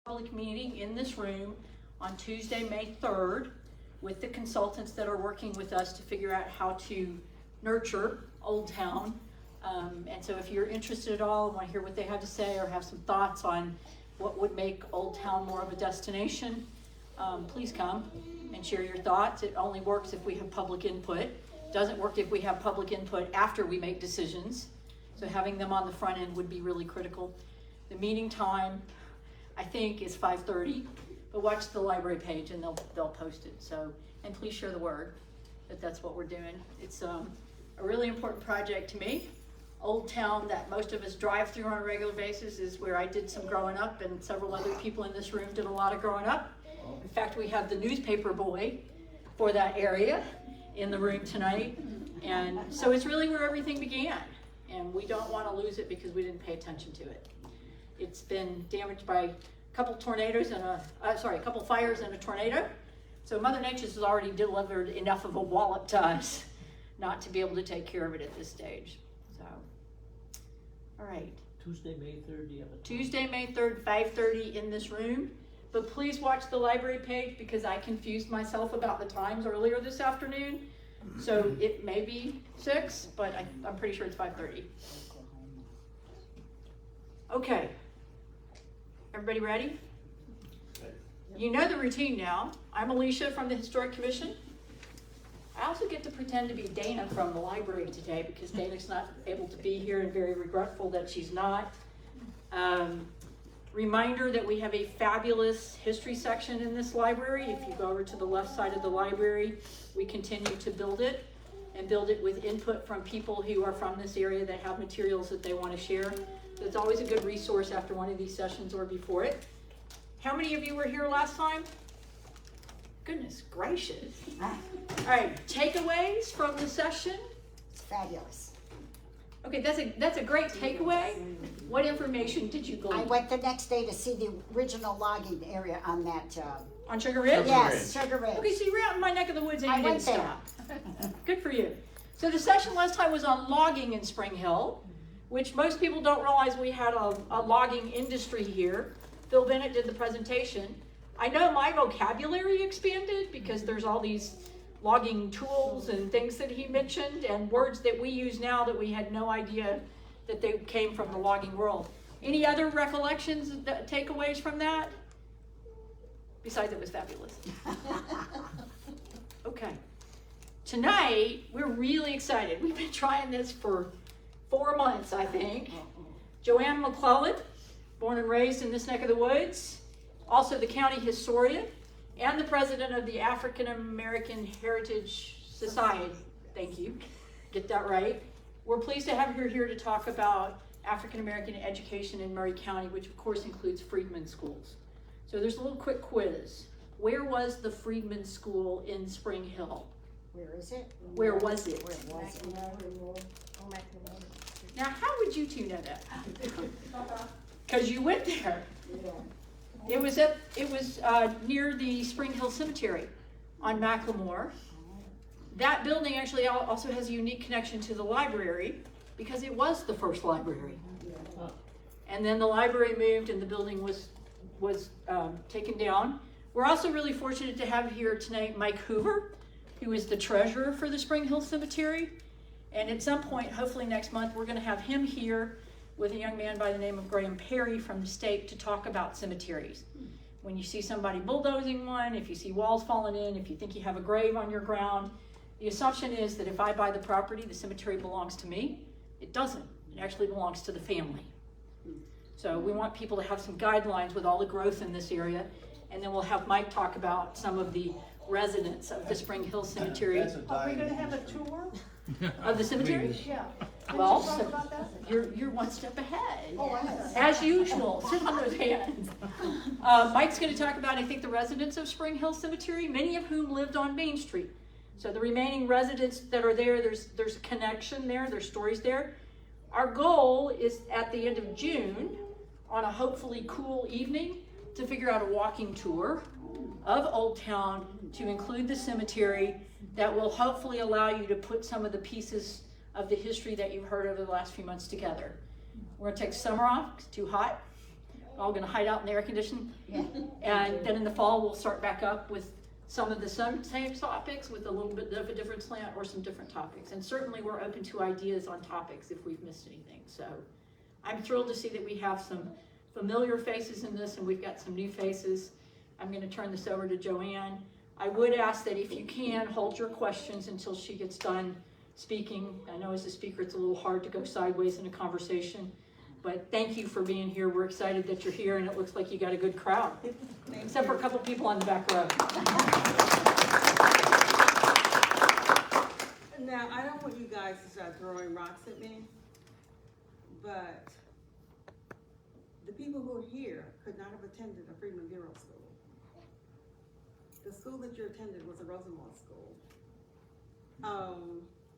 public meeting in this room on Tuesday, May 3rd with the consultants that are working with us to figure out how to nurture Old Town. And so if you're interested at all, want to hear what they have to say or have some thoughts on what would make Old Town more of a destination, please come and share your thoughts. It only works if we have public input. Doesn't work if we have public input after we make decisions. So having them on the front end would be really critical. The meeting time, I think, is 5:30, but watch the library page and they'll post it. So, and please share the word that that's what we're doing. It's a really important project to me. Old Town that most of us drive through on a regular basis is where I did some growing up, and several other people in this room did a lot of growing up. In fact, we have the newspaper boy for that area in the room tonight. And so it's really where everything began. And we don't want to lose it because we didn't pay attention to it. It's been damaged by a couple tornadoes and a couple fires and a tornado. So Mother Nature's already delivered enough of a wallop to us not to be able to take care of it at this stage. So, all right. Tuesday, May 3rd, do you have a time? Tuesday, May 3rd, 5:30 in this room. But please watch the library page because I confused myself about the times earlier this afternoon. So it may be 6, but I'm pretty sure it's 5:30. Okay. Everybody ready? You know the routine now. I'm Alicia from the Historic Commission. I also get to pretend to be Dana from the library today because Dana's not able to be here and very regretful that she's not. Reminder that we have a fabulous history section in this library. If you go over to the left side of the library, we continue to build it and build it with input from people who are from this area that have materials that they want to share. So it's always a good resource after one of these sessions or before it. How many of you were here last time? Goodness gracious. All right, takeaways from the session? It's fabulous. Okay, that's a great takeaway. What information did you glean? I went the next day to see the original logging area on that. On Sugar Ridge? Yes, Sugar Ridge. Okay, so you were out in my neck of the woods and I you went didn't there. stop. Good for you. So the session last time was on logging in Spring Hill, which most people don't realize we had a logging industry here. Phil Bennett did the presentation. I know my vocabulary expanded because there's all these logging tools and things that he mentioned and words that we use now that we had no idea that they came from the logging world. Any other recollections, takeaways from that? Besides, it was fabulous. Okay. Tonight, we're really excited. We've been trying this for 4 months, I think. JoAnn McClellan, born and raised in this neck of the woods, also the county historian, and the president of the African American Heritage Society. Thank you. Get that right. We're pleased to have her here to talk about African American education in Maury County, which of course includes Freedman Schools. So there's a little quick quiz. Where was the Freedman School in Spring Hill? Where is it? Where was it? Where was it? Now, how would you two know that? Because you went there. It was near the Spring Hill Cemetery on Macklemore. That building actually also has a unique connection to the library because it was the first library. And then the library moved and the building was taken down. We're also really fortunate to have here tonight Mike Hoover, who is the treasurer for the Spring Hill Cemetery. And at some point, hopefully next month, we're going to have him here with a young man by the name of Graham Perry from the state to talk about cemeteries. When you see somebody bulldozing one, if you see walls falling in, if you think you have a grave on your ground, the assumption is that if I buy the property, the cemetery belongs to me. It doesn't. It actually belongs to the family. So we want people to have some guidelines with all the growth in this area. And then we'll have Mike talk about some of the residents of the Spring Hill Cemetery. Are we going to have a tour? Of the cemetery? Yeah. Well, Can you talk about that? you're one step ahead. Oh, I know. As usual, sit on those hands. Mike's going to talk about, I think, the residents of Spring Hill Cemetery, many of whom lived on Main Street. So the remaining residents that are there, there's a connection there, there's stories there. Our goal is at the end of June, on a hopefully cool evening, to figure out a walking tour of Old Town to include the cemetery that will hopefully allow you to put some of the pieces of the history that you've heard over the last few months together. We're going to take summer off, it's too hot. all gonna hide out in the air conditioning. Yeah. And then in the fall, we'll start back up with some of the same topics with a little bit of a different slant or some different topics. And certainly we're open to ideas on topics if we've missed anything. So I'm thrilled to see that we have some familiar faces in this and we've got some new faces. I'm gonna turn this over to JoAnn. I would ask that if you can, hold your questions until she gets done speaking. I know as a speaker, it's a little hard to go sideways in a conversation, but thank you for being here. We're excited that you're here and it looks like you got a good crowd, except for a couple people on the back row. Now, I don't want you guys to start throwing rocks at me, but the people who are here could not have attended a Freedmen Bureau school. The school that you attended was a Rosenwald school.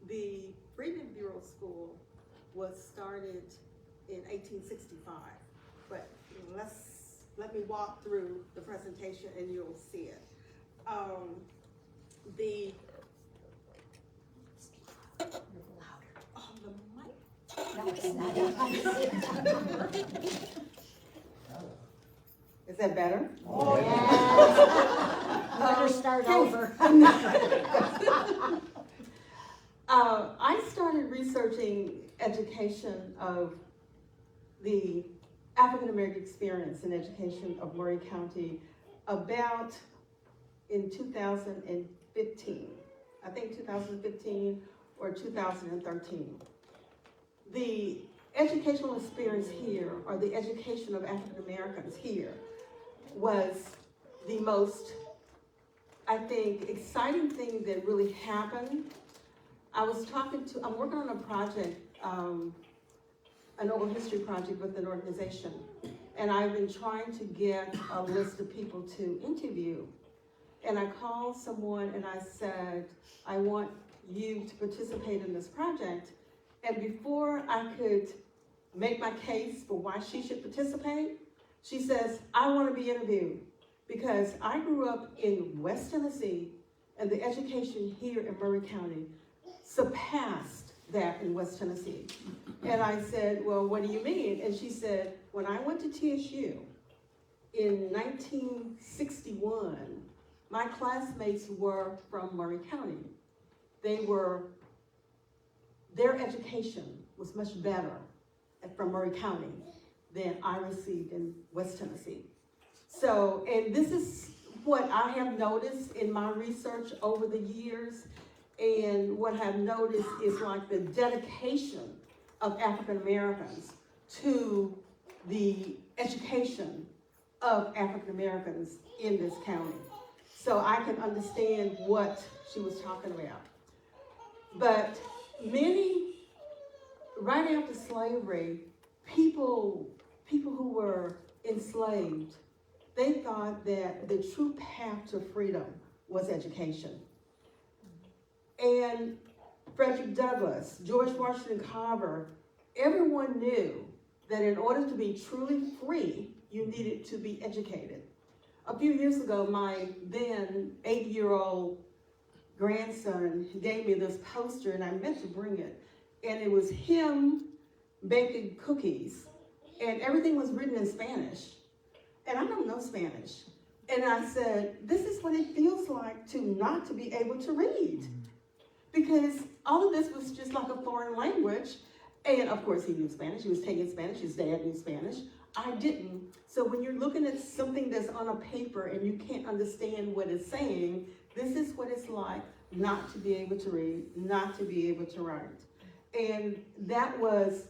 The Freedmen Bureau School was started in 1865, but let me walk through the presentation and you'll see it. The mic. No, it's not. Is that better? Oh, yeah. Better start over. I started researching education of the African American experience in education of Maury County about in 2015. I think 2015 or 2013. The educational experience here, or the education of African Americans here, was the most, I think, exciting thing that really happened. I'm working on a project, an oral history project with an organization, and I've been trying to get a list of people to interview. And I called someone and I said, I want you to participate in this project. And before I could make my case for why she should participate, she says, I want to be interviewed because I grew up in West Tennessee and the education here in Maury County surpassed that in West Tennessee. And I said, well, what do you mean? And she said, when I went to TSU in 1961, my classmates were from Maury County. Their education was much better from Maury County than I received in West Tennessee. So, and this is what I have noticed in my research over the years. And what I've noticed is like the dedication of African Americans to the education of African Americans in this county. So I can understand what she was talking about. But right after slavery, people who were enslaved, they thought that the true path to freedom was education. And Frederick Douglass, George Washington Carver, everyone knew that in order to be truly free, you needed to be educated. A few years ago, my then 8-year-old grandson gave me this poster, and I meant to bring it. And it was him baking cookies, and everything was written in Spanish. And I don't know Spanish. And I said, this is what it feels like to not to be able to read. Because all of this was just like a foreign language. And of course he knew Spanish, he was taking Spanish, his dad knew Spanish. I didn't. So when you're looking at something that's on a paper and you can't understand what it's saying, this is what it's like not to be able to read, not to be able to write. And that was,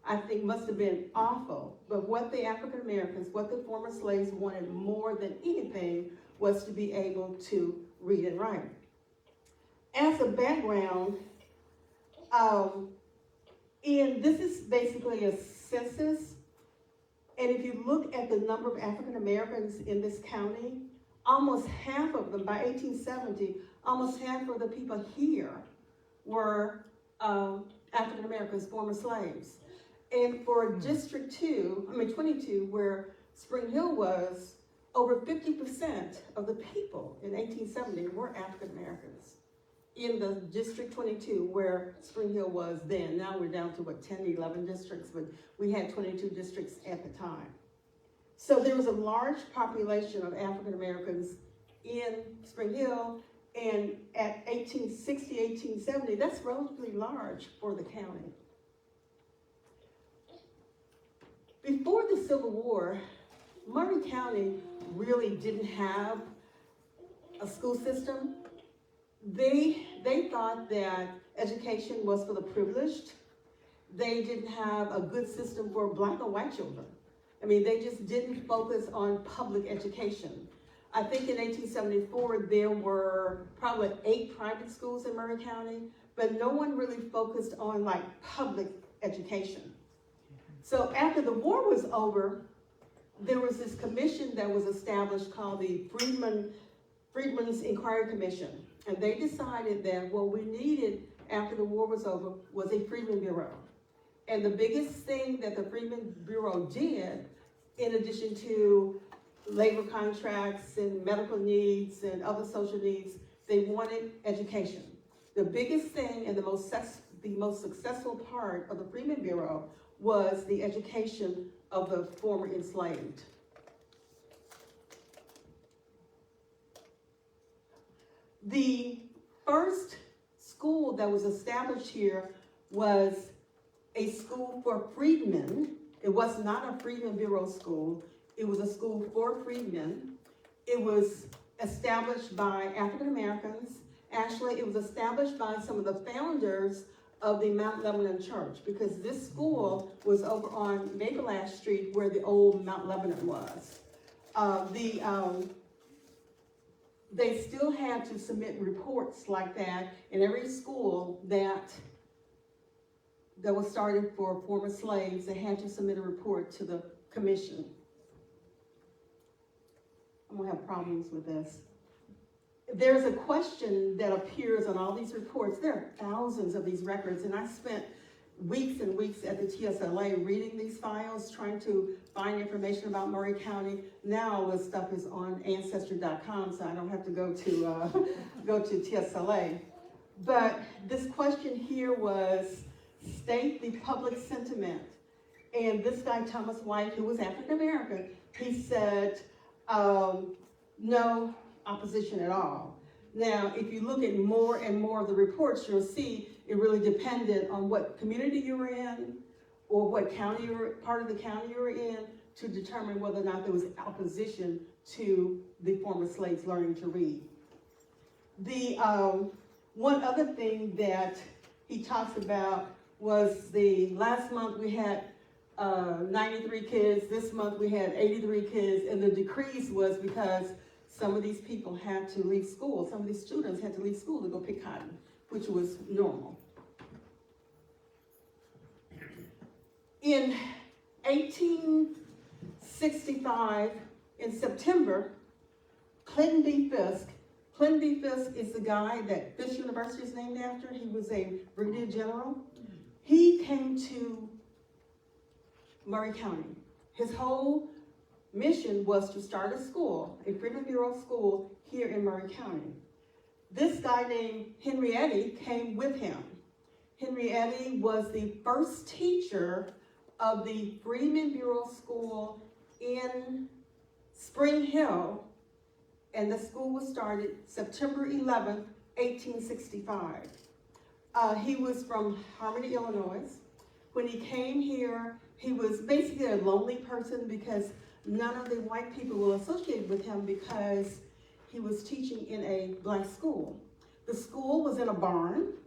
I think, must have been awful. But what the African Americans, what the former slaves wanted more than anything was to be able to read and write. As a background, this is basically a census. And if you look at the number of African Americans in this county, almost half of them, by 1870, almost half of the people here were African Americans, former slaves. And for District 22, where Spring Hill was, over 50% of the people in 1870 were African Americans. In the District 22, where Spring Hill was then. Now we're down to 10, 11 districts, but we had 22 districts at the time. So there was a large population of African Americans in Spring Hill, and at 1860, 1870, that's relatively large for the county. Before the Civil War, Maury County really didn't have a school system. They thought that education was for the privileged. They didn't have a good system for Black or white children. I mean, they just didn't focus on public education. I think in 1874, there were probably 8 private schools in Maury County, but no one really focused on like public education. So after the war was over, there was this commission that was established called the Freedmen's Inquiry Commission. And they decided that what we needed after the war was over was a Freedmen Bureau. And the biggest thing that the Freedmen Bureau did, in addition to labor contracts and medical needs and other social needs, they wanted education. The biggest thing and the most successful part of the Freedmen Bureau was the education of the former enslaved. The first school that was established here was a school for freedmen. It was not a Freedmen Bureau school. It was a school for freedmen. It was established by African Americans. Actually, it was established by some of the founders of the Mount Lebanon Church, because this school was over on Maple Ash Street where the old Mount Lebanon was. They still had to submit reports like that in every school that was started for former slaves. They had to submit a report to the commission. I'm gonna have problems with this. There's a question that appears on all these reports. There are thousands of these records, and I spent weeks and weeks at the TSLA reading these files, trying to find information about Maury County. Now all this stuff is on Ancestry.com, so I don't have to go to TSLA. But this question here was, state the public sentiment. And this guy, Thomas White, who was African American, he said, no opposition at all. Now, if you look at more and more of the reports, you'll see it really depended on what community you were in or what county part of the county you were in to determine whether or not there was opposition to the former slaves learning to read. The one other thing that he talks about was the last month we had 93 kids, this month we had 83 kids, and the decrease was because some of these people had to leave school. Some of these students had to leave school to go pick cotton, which was normal. In 1865, in September, Clinton B. Fisk is the guy that Fisk University is named after. He was a brigadier general. He came to Maury County. His whole mission was to start a school, a Freedmen Bureau school here in Maury County. This guy named Henry Eddy came with him. Henry Eddy was the first teacher of the Freedmen Bureau School in Spring Hill, and the school was started September 11th, 1865. He was from Harmony, Illinois. When he came here, he was basically a lonely person because none of the white people were associated with him because he was teaching in a Black school. The school was in a barn.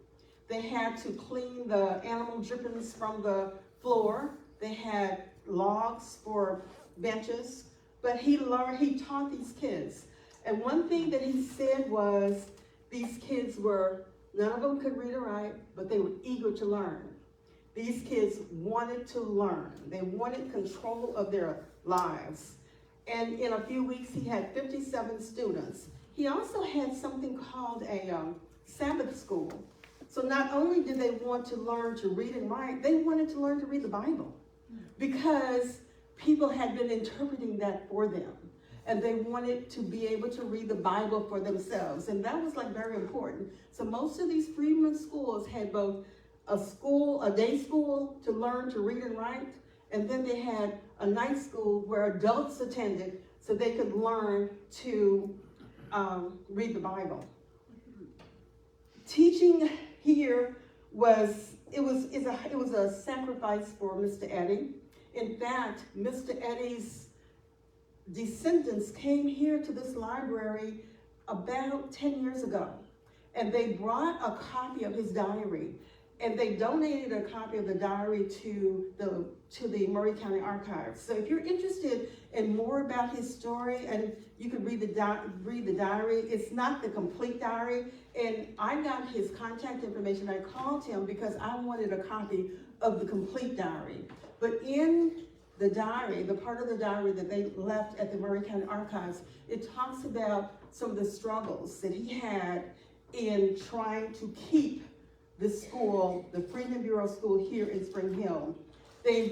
They had to clean the animal drippings from the floor. They had logs for benches, but he taught these kids. And one thing that he said was these kids none of them could read or write, but they were eager to learn. These kids wanted to learn. They wanted control of their lives. And in a few weeks, he had 57 students. He also had something called a Sabbath school. So not only did they want to learn to read and write, they wanted to learn to read the Bible because people had been interpreting that for them. And they wanted to be able to read the Bible for themselves. And that was like very important. So most of these freedmen schools had both a day school to learn to read and write, and then they had a night school where adults attended so they could learn to read the Bible. Teaching here was a sacrifice for Mr. Eddy. In fact, Mr. Eddy's descendants came here to this library about 10 years ago, and they brought a copy of his diary, and they donated a copy of the diary to the Maury County Archives. So if you're interested in more about his story, and you can read the diary, it's not the complete diary, and I got his contact information. I called him because I wanted a copy of the complete diary. But in the diary, the part of the diary that they left at the Maury County Archives, it talks about some of the struggles that he had in trying to keep the school, the Freedmen Bureau School here in Spring Hill. They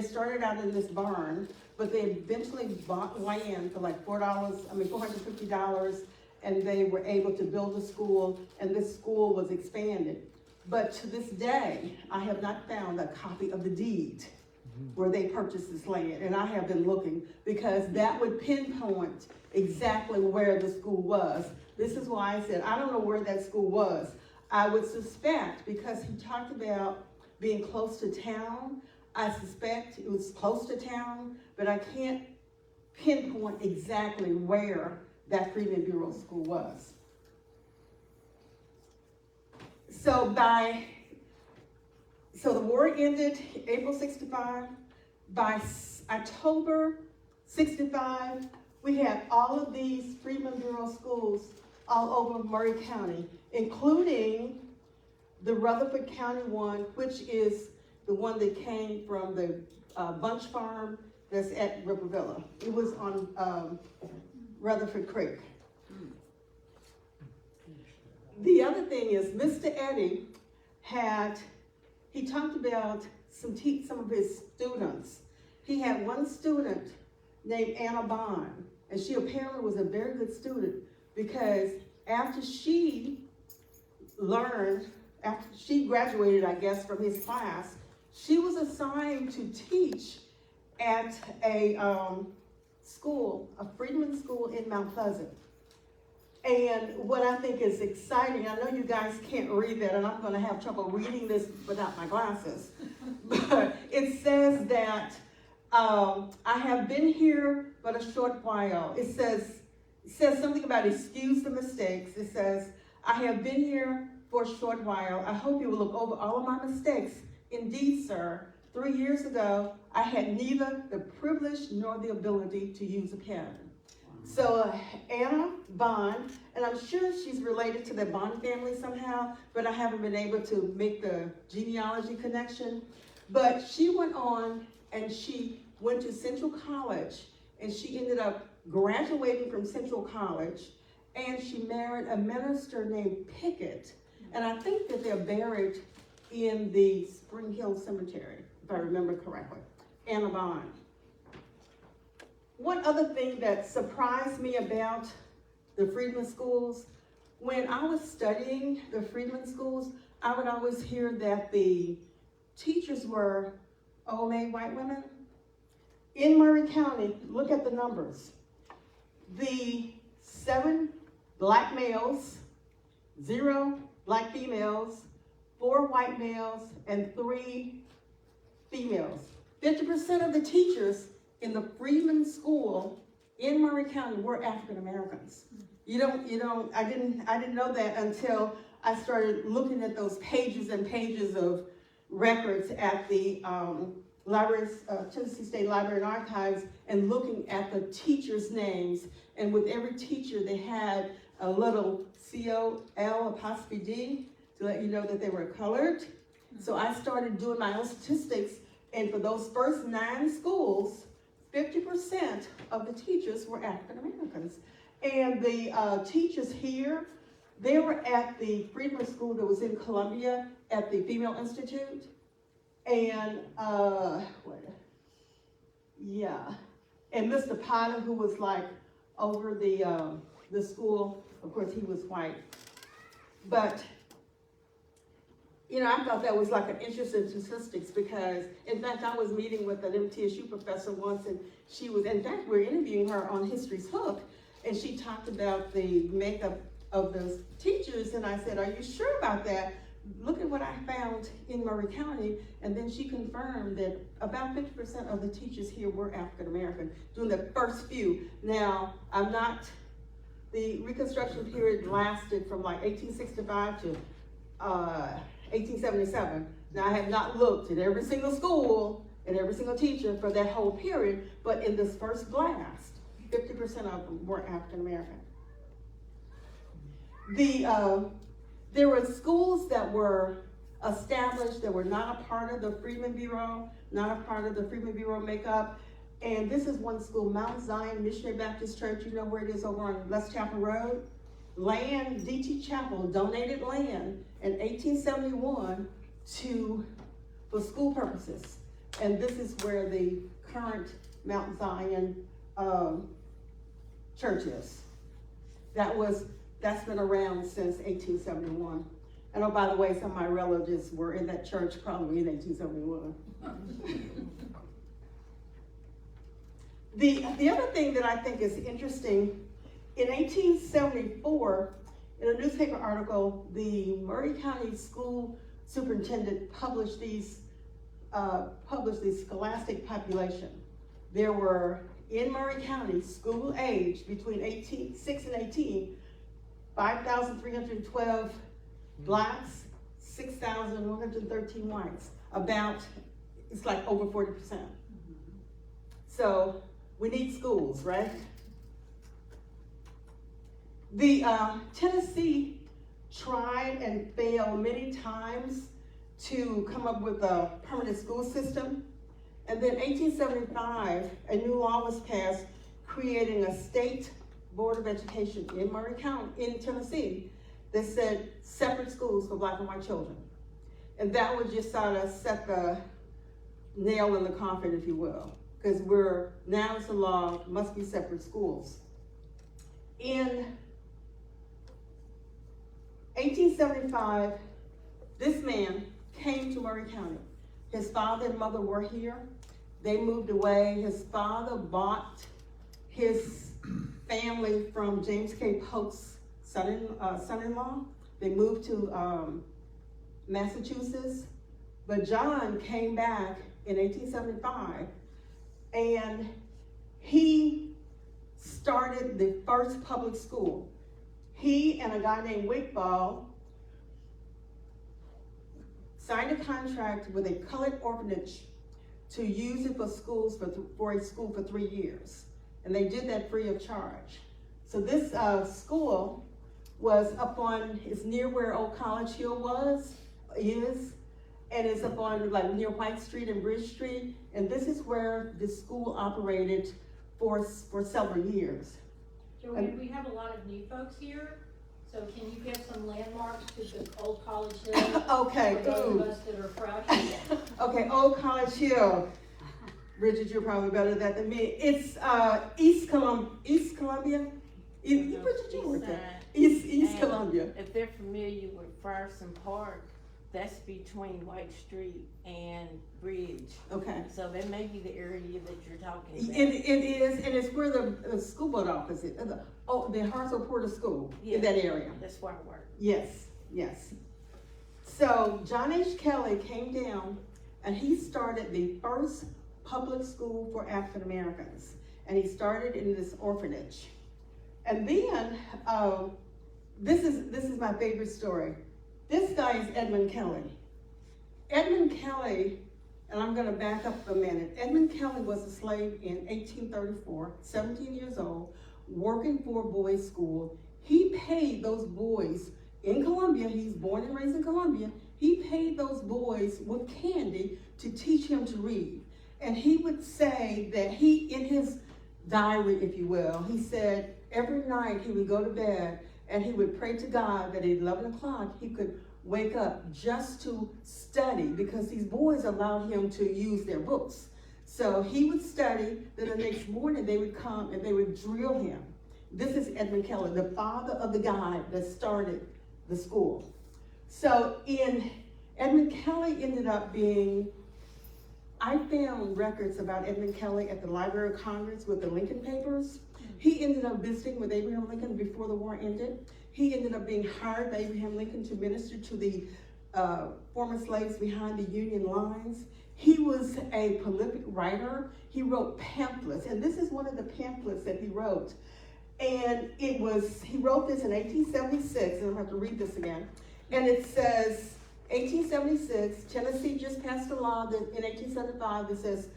started out in this barn, but they eventually bought land for like $450, and they were able to build a school, and this school was expanded. But to this day, I have not found a copy of the deed where they purchased this land, and I have been looking, because that would pinpoint exactly where the school was. This is why I said, I don't know where that school was. I would suspect, because he talked about being close to town, I suspect it was close to town, but I can't pinpoint exactly where that Freedmen Bureau School was. So the war ended April 65. By October 65, we had all of these Freedmen Bureau schools all over Maury County, including the Rutherford County one, which is the one that came from the Bunch Farm that's at Rivervilla. It was on Rutherford Creek. The other thing is, Mr. Eddy he talked about some of his students. He had one student named Anna Bond, and she apparently was a very good student, because after she graduated, I guess, from his class, she was assigned to teach at a school, a Freedman school in Mount Pleasant. And what I think is exciting, I know you guys can't read that, and I'm going to have trouble reading this without my glasses, but it says that I have been here but a short while. It says something about excuse the mistakes. It says, I have been here for a short while. I hope you will look over all of my mistakes. Indeed, sir, 3 years ago, I had neither the privilege nor the ability to use a pen. So Anna Bond, and I'm sure she's related to the Bond family somehow, but I haven't been able to make the genealogy connection. But she went on and she went to Central College, and she ended up graduating from Central College, and she married a minister named Pickett. And I think that they're buried in the Spring Hill Cemetery, if I remember correctly. Anna Bond. One other thing that surprised me about the Freedmen schools, when I was studying the Freedmen schools, I would always hear that the teachers were old maid white women. In Maury County, look at the numbers. The 7 black males, 0 black females, 4 white males, and 3 females. 50% of the teachers in the Freedmen School in Maury County were African Americans. I didn't know that until I started looking at those pages and pages of records at the Tennessee State Library and Archives, and looking at the teachers' names. And with every teacher, they had a little COL''D to let you know that they were colored. So I started doing my own statistics, and for those first 9 schools, 50% of the teachers were African Americans. And the teachers here, they were at the Freedmen School that was in Columbia at the Female Institute. And and Mr. Potter, who was like over the school, of course he was white. But I thought that was like an interesting statistics because, in fact, I was meeting with an MTSU professor once, and in fact, we were interviewing her on History's Hook, and she talked about the makeup of those teachers, and I said, are you sure about that? Look at what I found in Maury County, and then she confirmed that about 50% of the teachers here were African American during the first few. Now, the Reconstruction period lasted from like 1865 to 1877. Now, I have not looked at every single school and every single teacher for that whole period, but in this first blast, 50% of them were African American. There were schools that were established that were not a part of the Freedmen Bureau, not a part of the Freedmen Bureau makeup. And this is one school, Mount Zion Missionary Baptist Church. You know where it is over on Les Chapel Road? Land, D.T. Chapel donated land in 1871 for school purposes. And this is where the current Mount Zion church is. That's been around since 1871. And oh, by the way, some of my relatives were in that church probably in 1871. The other thing that I think is interesting, in 1874, in a newspaper article, the Maury County School Superintendent published the scholastic population. There were, in Maury County, school age between 6 and 18, 5,312 blacks, 6,113 whites. It's like over 40%. So we need schools, right? The Tennessee tried and failed many times to come up with a permanent school system. And then 1875, a new law was passed creating a state Board of Education in Maury County, in Tennessee, that said separate schools for black and white children. And that would just sort of set the nail in the coffin, if you will, because now it's a law, must be separate schools. In 1875, this man came to Maury County. His father and mother were here. They moved away. His father bought his family from James K. Polk's son-in-law. They moved to Massachusetts. But John came back in 1875, and he started the first public school. He and a guy named Wigball signed a contract with a colored orphanage to use it for schools for a school for 3 years. And they did that free of charge. So this school was it's near where Old College Hill is, and it's up on like near White Street and Bridge Street. And this is where the school operated for several years. JoAnn, we have a lot of new folks here, so can you give some landmarks to the Old College Hill? Okay, For those of us that are fresh. Okay, Old College Hill. Bridget, you're probably better at that than me. It's East Columbia. Bridget, you worked there. East Columbia. If they're familiar with Ryerson Park, that's between White Street and Bridge. Okay. So that may be the area that you're talking about. It is, and it's where the school board office is. The Hartsville Porter School in that area. That's where I work. Yes. So John H. Kelly came down, and he started the first public school for African Americans, and he started in this orphanage. And then this is my favorite story. This guy is Edmund Kelly. Edmund Kelly, and I'm going to back up a minute. Edmund Kelly was a slave in 1834, 17 years old, working for a boys' school. He paid those boys in Columbia. He's born and raised in Columbia. He paid those boys with candy to teach him to read. And he would say that in his diary, if you will, he said every night he would go to bed and he would pray to God that at 11 o'clock he could wake up just to study, because these boys allowed him to use their books. So he would study, then the next morning they would come and they would drill him. This is Edmund Kelly, the father of the guy that started the school. So in Edmund Kelly ended up being, I found records about Edmund Kelly at the Library of Congress with the Lincoln Papers. He ended up visiting with Abraham Lincoln before the war ended. He ended up being hired by Abraham Lincoln to minister to the former slaves behind the Union lines. He was a prolific writer. He wrote pamphlets, and this is one of the pamphlets that he wrote. And he wrote this in 1876, and I'm going to have to read this again. And it says, 1876, Tennessee just passed a law that in 1875 that says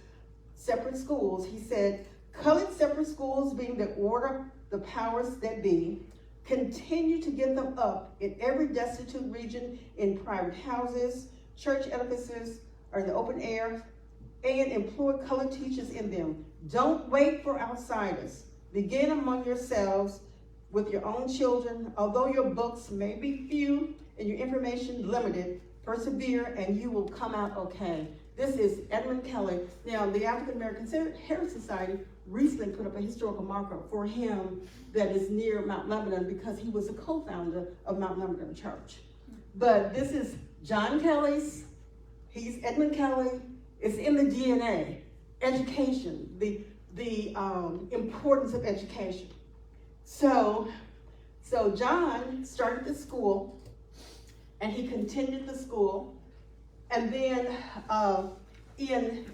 separate schools. He said, colored separate schools being the order, the powers that be, continue to get them up in every destitute region in private houses, church edifices, or in the open air, and employ colored teachers in them. Don't wait for outsiders. Begin among yourselves with your own children. Although your books may be few and your information limited, persevere and you will come out okay. This is Edmund Kelly. Now, the African American Heritage Society recently put up a historical marker for him that is near Mount Lebanon because he was a co-founder of Mount Lebanon Church. But this is John Kelly's, he's Edmund Kelly. It's in the DNA, education, the importance of education. So John started the school, and he continued the school, and then in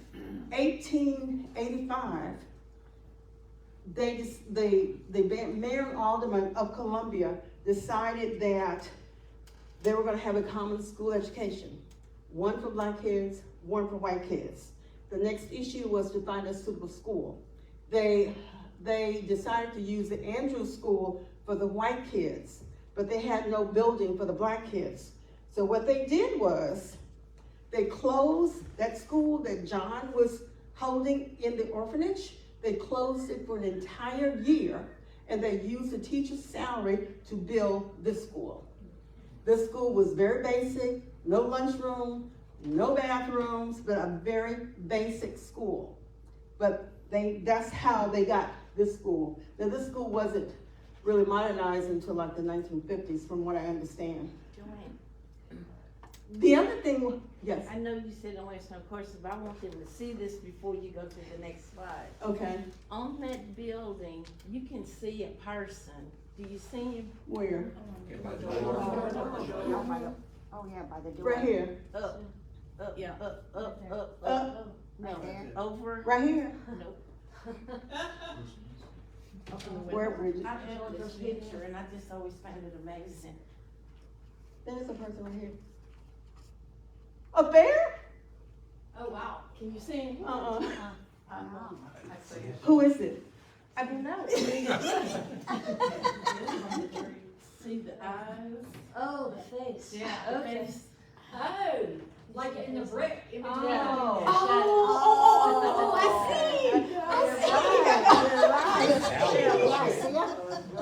1885, the mayor and alderman of Columbia decided that they were going to have a common school education, one for black kids, one for white kids. The next issue was to find a suitable school. They decided to use the Andrews School for the white kids, but they had no building for the black kids. So what they did was they closed that school that John was holding in the orphanage. They closed it for an entire year, and they used the teacher's salary to build this school. This school was very basic, no lunchroom, no bathrooms, but a very basic school. But that's how they got this school. Now, this school wasn't really modernized until like the 1950s, from what I understand. JoAnn, The other thing, yes, I know you said don't waste no questions, but I want them to see this before you go to the next slide. okay, On that building, you can see a person. Do you see him? where? Oh, yeah, by the door. Right here, Up, Yeah. up. No, Right there. over. right here. Nope. Where, Bridget? I saw this picture and I just always found it amazing. There's a person right here. A bear? Oh, wow. Can you see him? Who is it? I don't know. See the eyes? Oh, the face. Yeah, The Okay. face. Oh, like in the brick. In between. Oh. I see.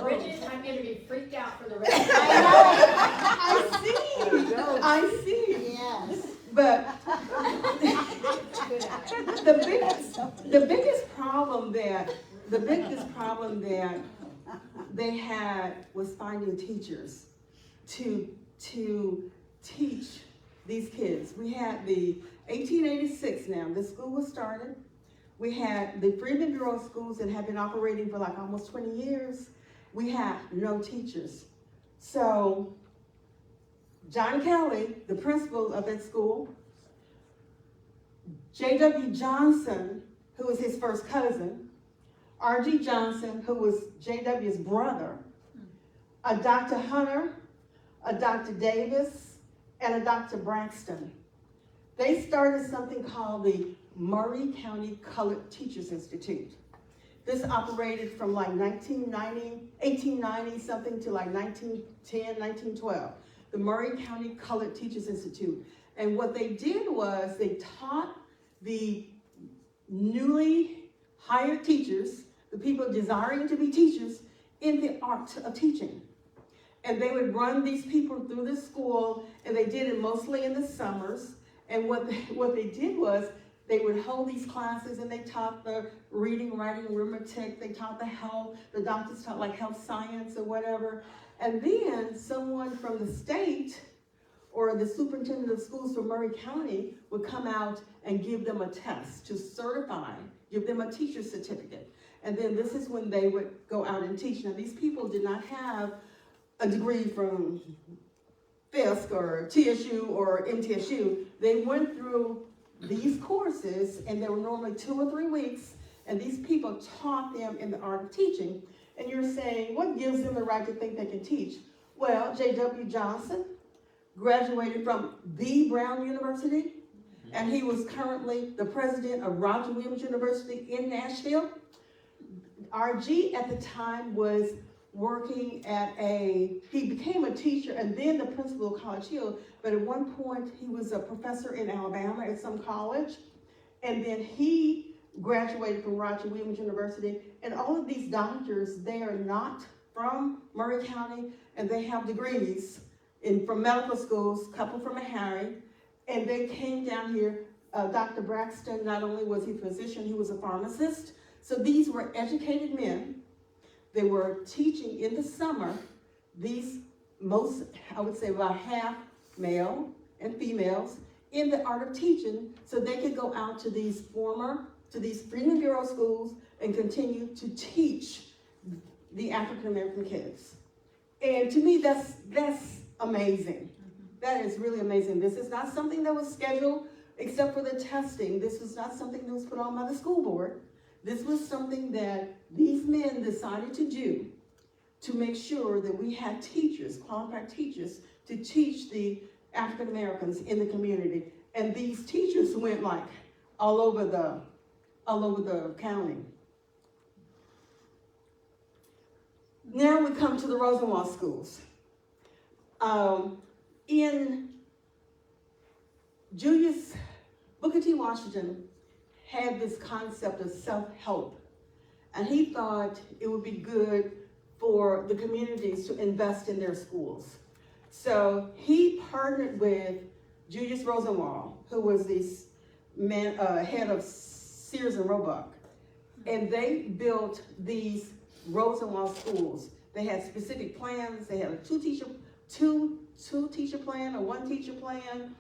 Bridget, I'm gonna be freaked out for the rest of I see. Yes. But the biggest problem that they had was finding teachers to teach these kids. We had the 1886 now, the school was started. We had the Freedmen Bureau schools that have been operating for like almost 20 years. We had no teachers. So John Kelly, the principal of that school, J.W. Johnson, who was his first cousin, R.G. Johnson, who was J.W.'s brother, a Dr. Hunter, a Dr. Davis, and a Dr. Braxton. They started something called the Maury County Colored Teachers Institute. This operated from like 1890 something to like 1910, 1912. The Maury County Colored Teachers Institute. And what they did was they taught the newly hired teachers, the people desiring to be teachers, in the art of teaching. And they would run these people through the school, and they did it mostly in the summers. And what they did was they would hold these classes, and they taught the reading, writing, arithmetic. They taught the health. The doctors taught like health science or whatever. And then someone from the state or the superintendent of schools for Maury County would come out and give them a test to certify, give them a teacher's certificate. And then this is when they would go out and teach. Now, these people did not have a degree from Fisk or TSU or MTSU. They went through these courses, and they were normally 2 or 3 weeks, and these people taught them in the art of teaching. And you're saying, what gives them the right to think they can teach? Well, J.W. Johnson graduated from the Brown University, and he was currently the president of Roger Williams University in Nashville. RG at the time was working at he became a teacher and then the principal of College Hill, but at one point he was a professor in Alabama at some college, and then he graduated from Roger Williams University. And all of these doctors, they are not from Maury County, and they have degrees from medical schools, a couple from Harry, and they came down here. Dr. Braxton, not only was he a physician, he was a pharmacist. So these were educated men. They were teaching in the summer. These I would say about half male and females in the art of teaching, so they could go out to these Freedmen Bureau schools and continue to teach the African American kids. And to me, that's amazing. That is really amazing. This is not something that was scheduled except for the testing. This was not something that was put on by the school board. This was something that these men decided to do to make sure that we had teachers, qualified teachers, to teach the African Americans in the community. And these teachers went like all over the county. Now we come to the Rosenwald schools. In Julius Booker T. Washington had this concept of self-help, and he thought it would be good for the communities to invest in their schools. So he partnered with Julius Rosenwald, who was the head of Sears and Roebuck, and they built these Rosenwald schools. They had specific plans. They had a two teacher plan, a 1 teacher plan.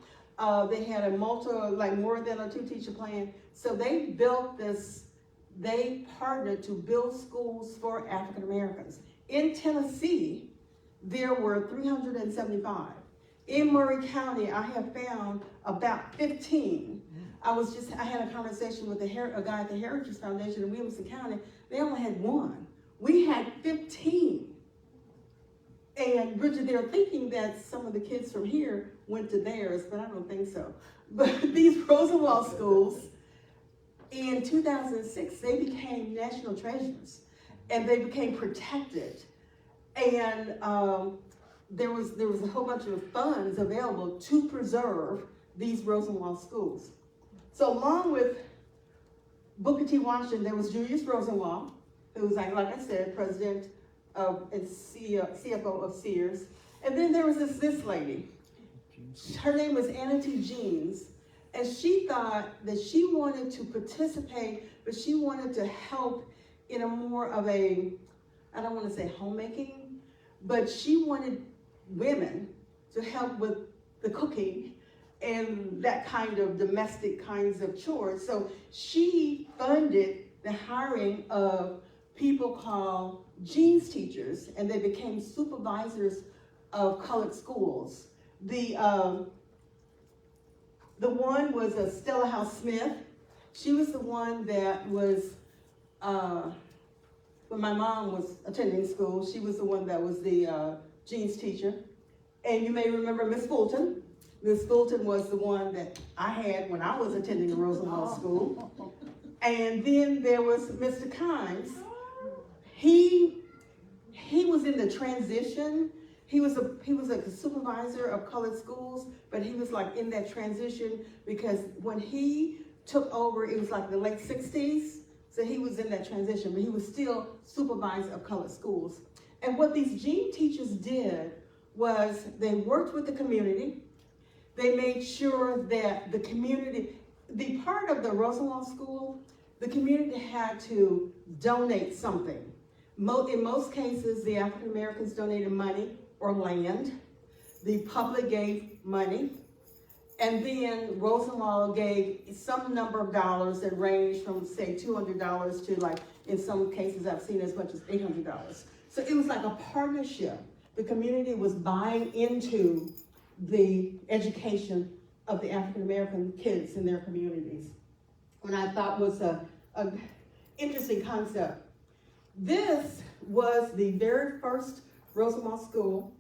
They had a more than a 2 teacher plan. So they built this, they partnered to build schools for African Americans. In Tennessee, there were 375. In Maury County, I have found about 15. I had a conversation with a guy at the Heritage Foundation in Williamson County. They only had 1. We had 15. And Bridget, they're thinking that some of the kids from here went to theirs, but I don't think so. But these Rosenwald schools, in 2006, they became national treasures, and they became protected. And there was a whole bunch of funds available to preserve these Rosenwald schools. So along with Booker T. Washington, there was Julius Rosenwald, who was, like I said, president and CFO of Sears. And then there was this lady. Her name was Anna T. Jeans. And she thought that she wanted to participate, but she wanted to help in a more of I don't want to say homemaking, but she wanted women to help with the cooking and that kind of domestic kinds of chores. So she funded the hiring of people called Jeans teachers, and they became supervisors of colored schools. The one was Stella House Smith. She was the one that was, when my mom was attending school, she was the one that was the Jeans teacher. And you may remember Miss Fulton. Miss Fulton was the one that I had when I was attending the Rosenwald School. And then there was Mr. Kimes. He was in the transition. He was a supervisor of colored schools, but he was like in that transition because when he took over, it was like the late 60s. So he was in that transition, but he was still supervisor of colored schools. And what these Jean teachers did was they worked with the community. They made sure that the community, the part of the Rosenwald School, the community had to donate something. In most cases, the African Americans donated money or land. the public gave money, and then Rosenwald gave some number of dollars that ranged from, say, $200 to, like, in some cases I've seen as much as $800. So it was like a partnership. The community was buying into the education of the African American kids in their communities, and I thought was a interesting concept. This was the very first Rosenwald school.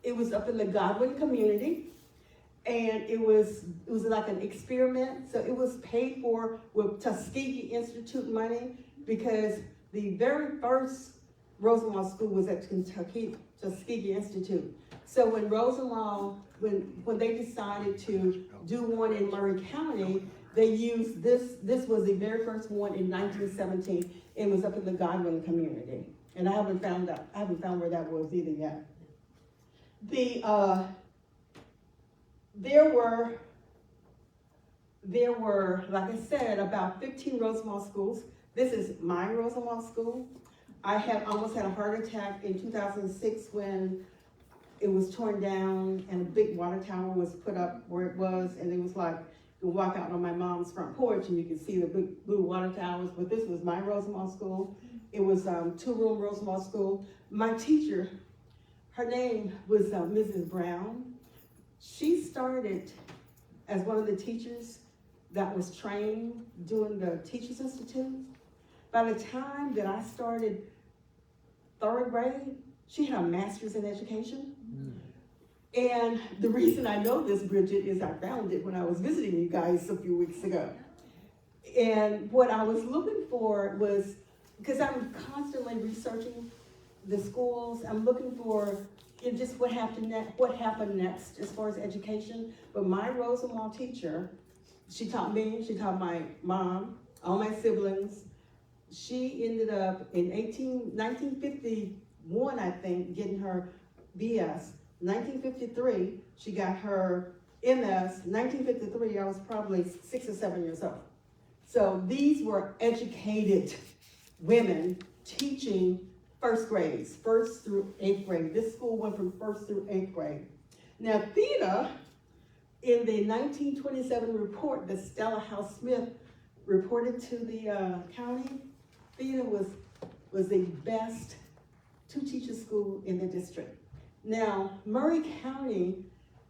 It was up in the Godwin community, and it was like an experiment. So it was paid for with Tuskegee Institute money, because the very first Rosenwald school was at Tuskegee Institute. So when Rosenwald, when they decided to do one in Maury County, they used this was the very first one in 1917. It was up in the Godwin community. And I haven't found where that was either yet. There were, like I said, about 15 Rosenwald schools. This is my Rosenwald school. I almost had a heart attack in 2006 when it was torn down and a big water tower was put up where it was, and it was like, you walk out on my mom's front porch and you can see the big blue water towers. But this was my Rosenwald school. It was two-room Rosenwald school. My teacher, her name was Mrs. Brown. She started as one of the teachers that was trained doing the Teachers Institute. By the time that I started third grade, she had a master's in education. And the reason I know this, Bridget, is I found it when I was visiting you guys a few weeks ago. And what I was looking for was, because I'm constantly researching the schools, I'm looking for just what happened next as far as education. But my Rosenwald teacher, she taught me, she taught my mom, all my siblings. She ended up in 1951, I think, getting her BS. 1953, she got her MS. 1953, I was probably 6 or 7 years old. So these were educated women teaching first grades, 1st through 8th grade. This school went from 1st through 8th grade. Now, Theta, in the 1927 report that Stella Howse Smith reported to the county, Theta was the best two-teacher school in the district. Now, Maury County,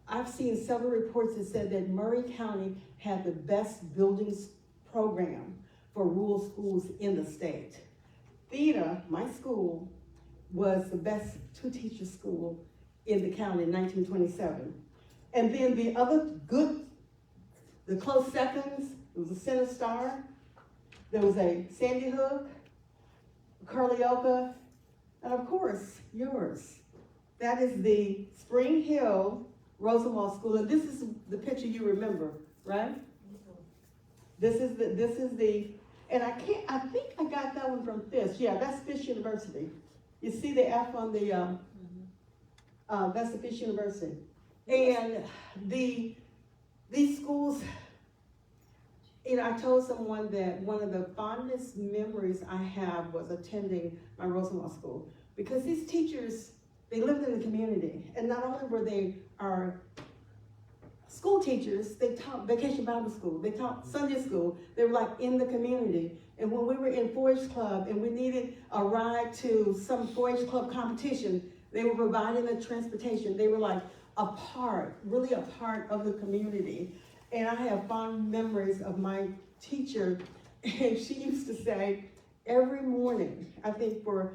I've seen several reports that said that Maury County had the best buildings program for rural schools in the state. Theta, my school, was the best two-teacher school in the county in 1927. And then the close seconds, it was a Center Star, there was a Sandy Hook, Carlioka, and of course, yours. That is the Spring Hill Rosenwald School, and this is the picture you remember, right? This is the, and I think I got that one from Fisk. Yeah, that's Fisk University. You see the F on the, that's the Fisk University. And these schools, you know, I told someone that one of the fondest memories I have was attending my Rosenwald School, because these teachers, they lived in the community, and not only were they our school teachers, they taught Vacation Bible School, they taught Sunday school, they were like in the community. And when we were in 4-H Club and we needed a ride to some 4-H Club competition, they were providing the transportation. They were like really a part of the community. And I have fond memories of my teacher, and she used to say every morning, I think for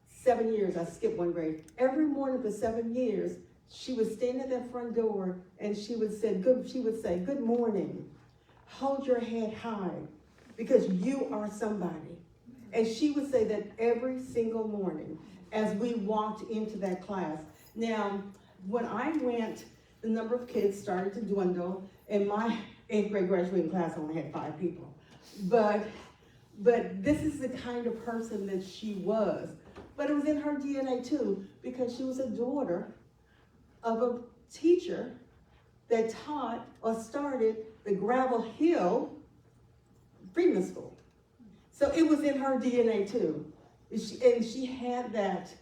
7 years, I skipped one grade. Every morning for 7 years, she would stand at that front door and she would say, good morning, hold your head high, because you are somebody. And she would say that every single morning as we walked into that class. Now, when I went, the number of kids started to dwindle, and my 8th grade graduating class only had 5 people. But this is the kind of person that she was. But it was in her DNA too, because she was a daughter of a teacher that taught or started the Gravel Hill Freedman School. So it was in her DNA too. And she had that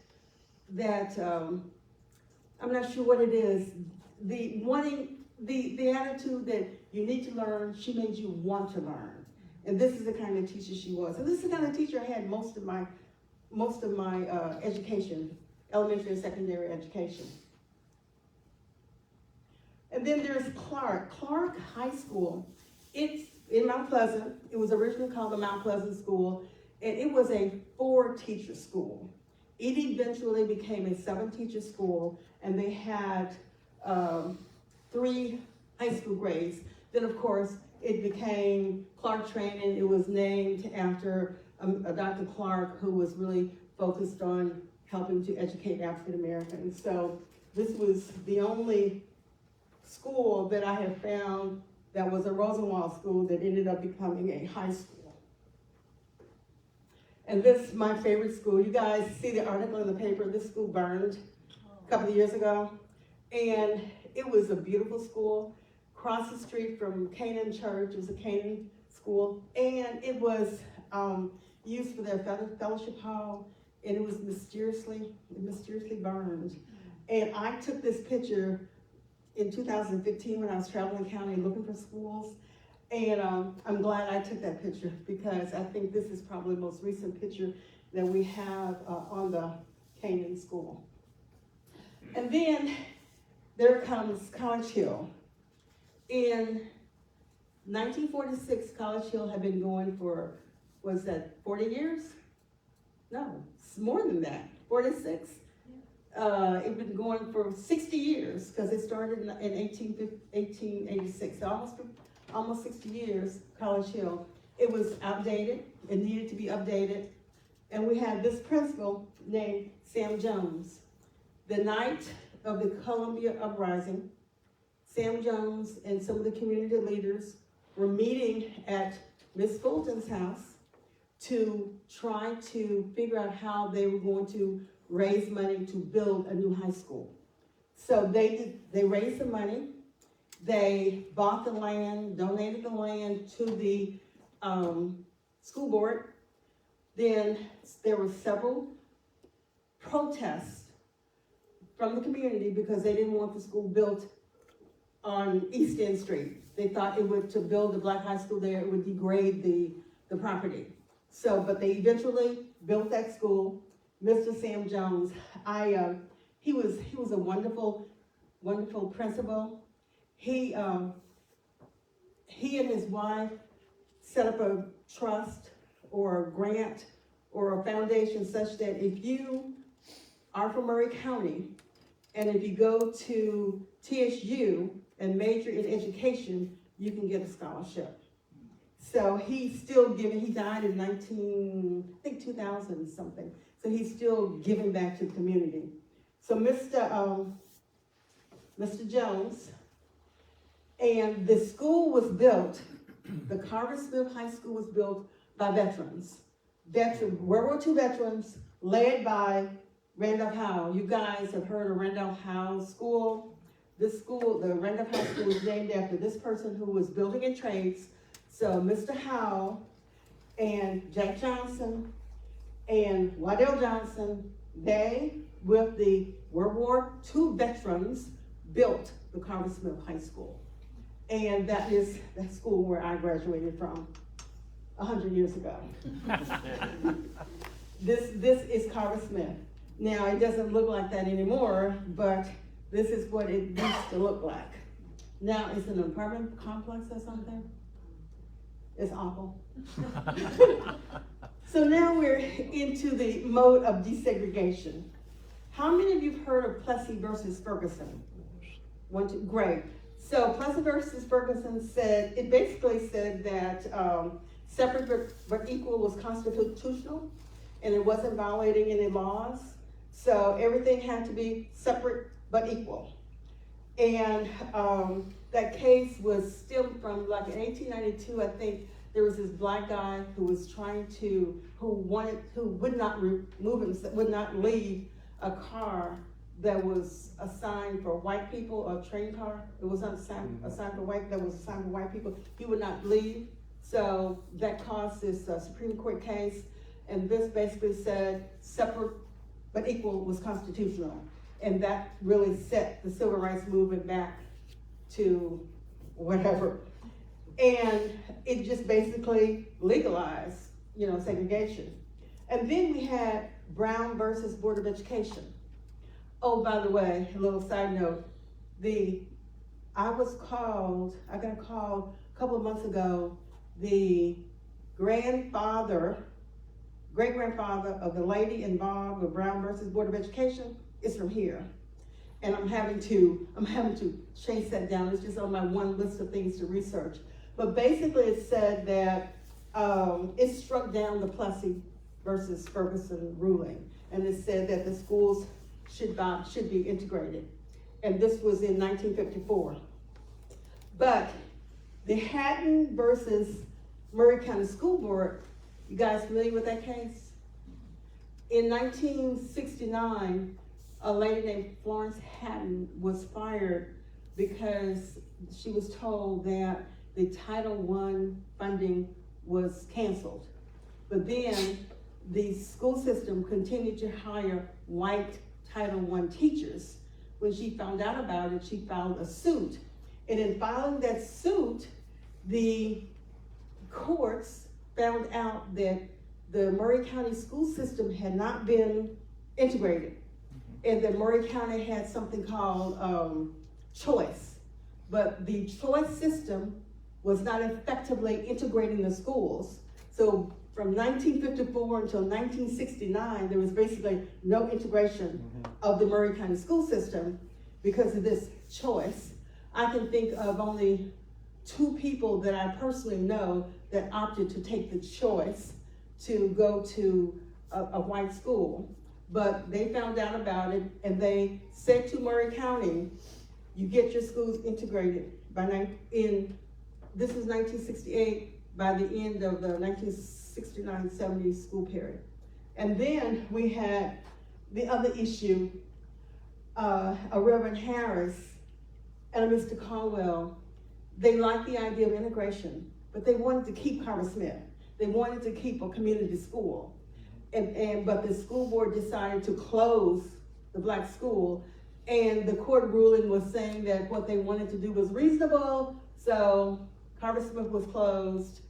I'm not sure what it is, the attitude that you need to learn, she made you want to learn. And this is the kind of teacher she was. And this is the kind of teacher I had most of my education, elementary and secondary education. And then there's Clark High School. It's in Mount Pleasant. It was originally called the Mount Pleasant School, and it was a 4-teacher school. It eventually became a 7-teacher school, and they had 3 high school grades. Then, of course, it became Clark Training. It was named after Dr. Clark, who was really focused on helping to educate African Americans. So this was the only school that I have found that was a Rosenwald school that ended up becoming a high school. And this is my favorite school. You guys see the article in the paper, this school burned a couple of years ago. And it was a beautiful school. Across the street from Canaan Church, it was a Canaan school. And it was used for their fellowship hall, and it was mysteriously burned. And I took this picture in 2015 when I was traveling the county looking for schools. And I'm glad I took that picture, because I think this is probably the most recent picture that we have on the Canaan school. And then there comes College Hill. In 1946, College Hill had been going for, was that 40 years? No, it's more than that, 46. It's been going for 60 years, because it started in 1886, so almost 60 years, College Hill. It was outdated, it needed to be updated, and we had this principal named Sam Jones. The night of the Columbia Uprising, Sam Jones and some of the community leaders were meeting at Miss Fulton's house to try to figure out how they were going to raise money to build a new high school. So they raised the money, they bought the land, donated the land to the school board. Then there were several protests from the community because they didn't want the school built on East End Street. They thought it would, to build the black high school there, it would degrade the property. So, but they eventually built that school. Mr. Sam Jones, he was a wonderful principal. He and his wife set up a trust or a grant or a foundation such that if you are from Maury County and if you go to TSU and major in education, you can get a scholarship. So he's still giving. He died in 2000 something. So he's still giving back to the community. So Mr. Jones, and the school was built, the Carver Smith High School was built by veterans. World War II veterans, led by Randolph Howse. You guys have heard of Randolph Howse School. This school, the Randolph High School, was named after this person who was building in trades. So Mr. Howse and Jack Johnson and Waddell Johnson, they, with the World War II veterans, built the Carver Smith High School. And that is the school where I graduated from 100 years ago. This is Carver Smith. Now, it doesn't look like that anymore, but this is what it used to look like. Now, it's an apartment complex or something. It's awful. So now we're into the mode of desegregation. How many of you have heard of Plessy versus Ferguson? Great. So Plessy versus Ferguson said, it basically said that separate but equal was constitutional and it wasn't violating any laws. So everything had to be separate but equal. And that case was still from like in 1892, I think. There was this black guy who was who would not would not leave a car that was assigned for white people, a train car. It was not assigned for white, that was assigned for white people. He would not leave. So that caused this Supreme Court case. And this basically said separate but equal was constitutional. And that really set the civil rights movement back to whatever. And it just basically legalized, segregation. And then we had Brown versus Board of Education. Oh, by the way, a little side note, I got a call a couple of months ago, the great-grandfather of the lady involved with Brown versus Board of Education is from here. And I'm having to chase that down. It's just on my one list of things to research. But basically it said that it struck down the Plessy versus Ferguson ruling. And it said that the schools should be integrated. And this was in 1954. But the Hatton versus Maury County School Board, you guys familiar with that case? In 1969, a lady named Florence Hatton was fired because she was told that the Title I funding was canceled. But then the school system continued to hire white Title I teachers. When she found out about it, she filed a suit. And in filing that suit, the courts found out that the Maury County school system had not been integrated. And that Maury County had something called choice. But the choice system was not effectively integrating the schools. So from 1954 until 1969, there was basically no integration of the Maury County school system because of this choice. I can think of only 2 people that I personally know that opted to take the choice to go to a white school. But they found out about it and they said to Maury County, you get your schools integrated this is 1968, by the end of the 1969-70 school period. And then we had the other issue, a Reverend Harris and a Mr. Caldwell. They liked the idea of integration, but they wanted to keep Carver Smith. They wanted to keep a community school. But the school board decided to close the black school, and the court ruling was saying that what they wanted to do was reasonable, so Carver Smith was closed,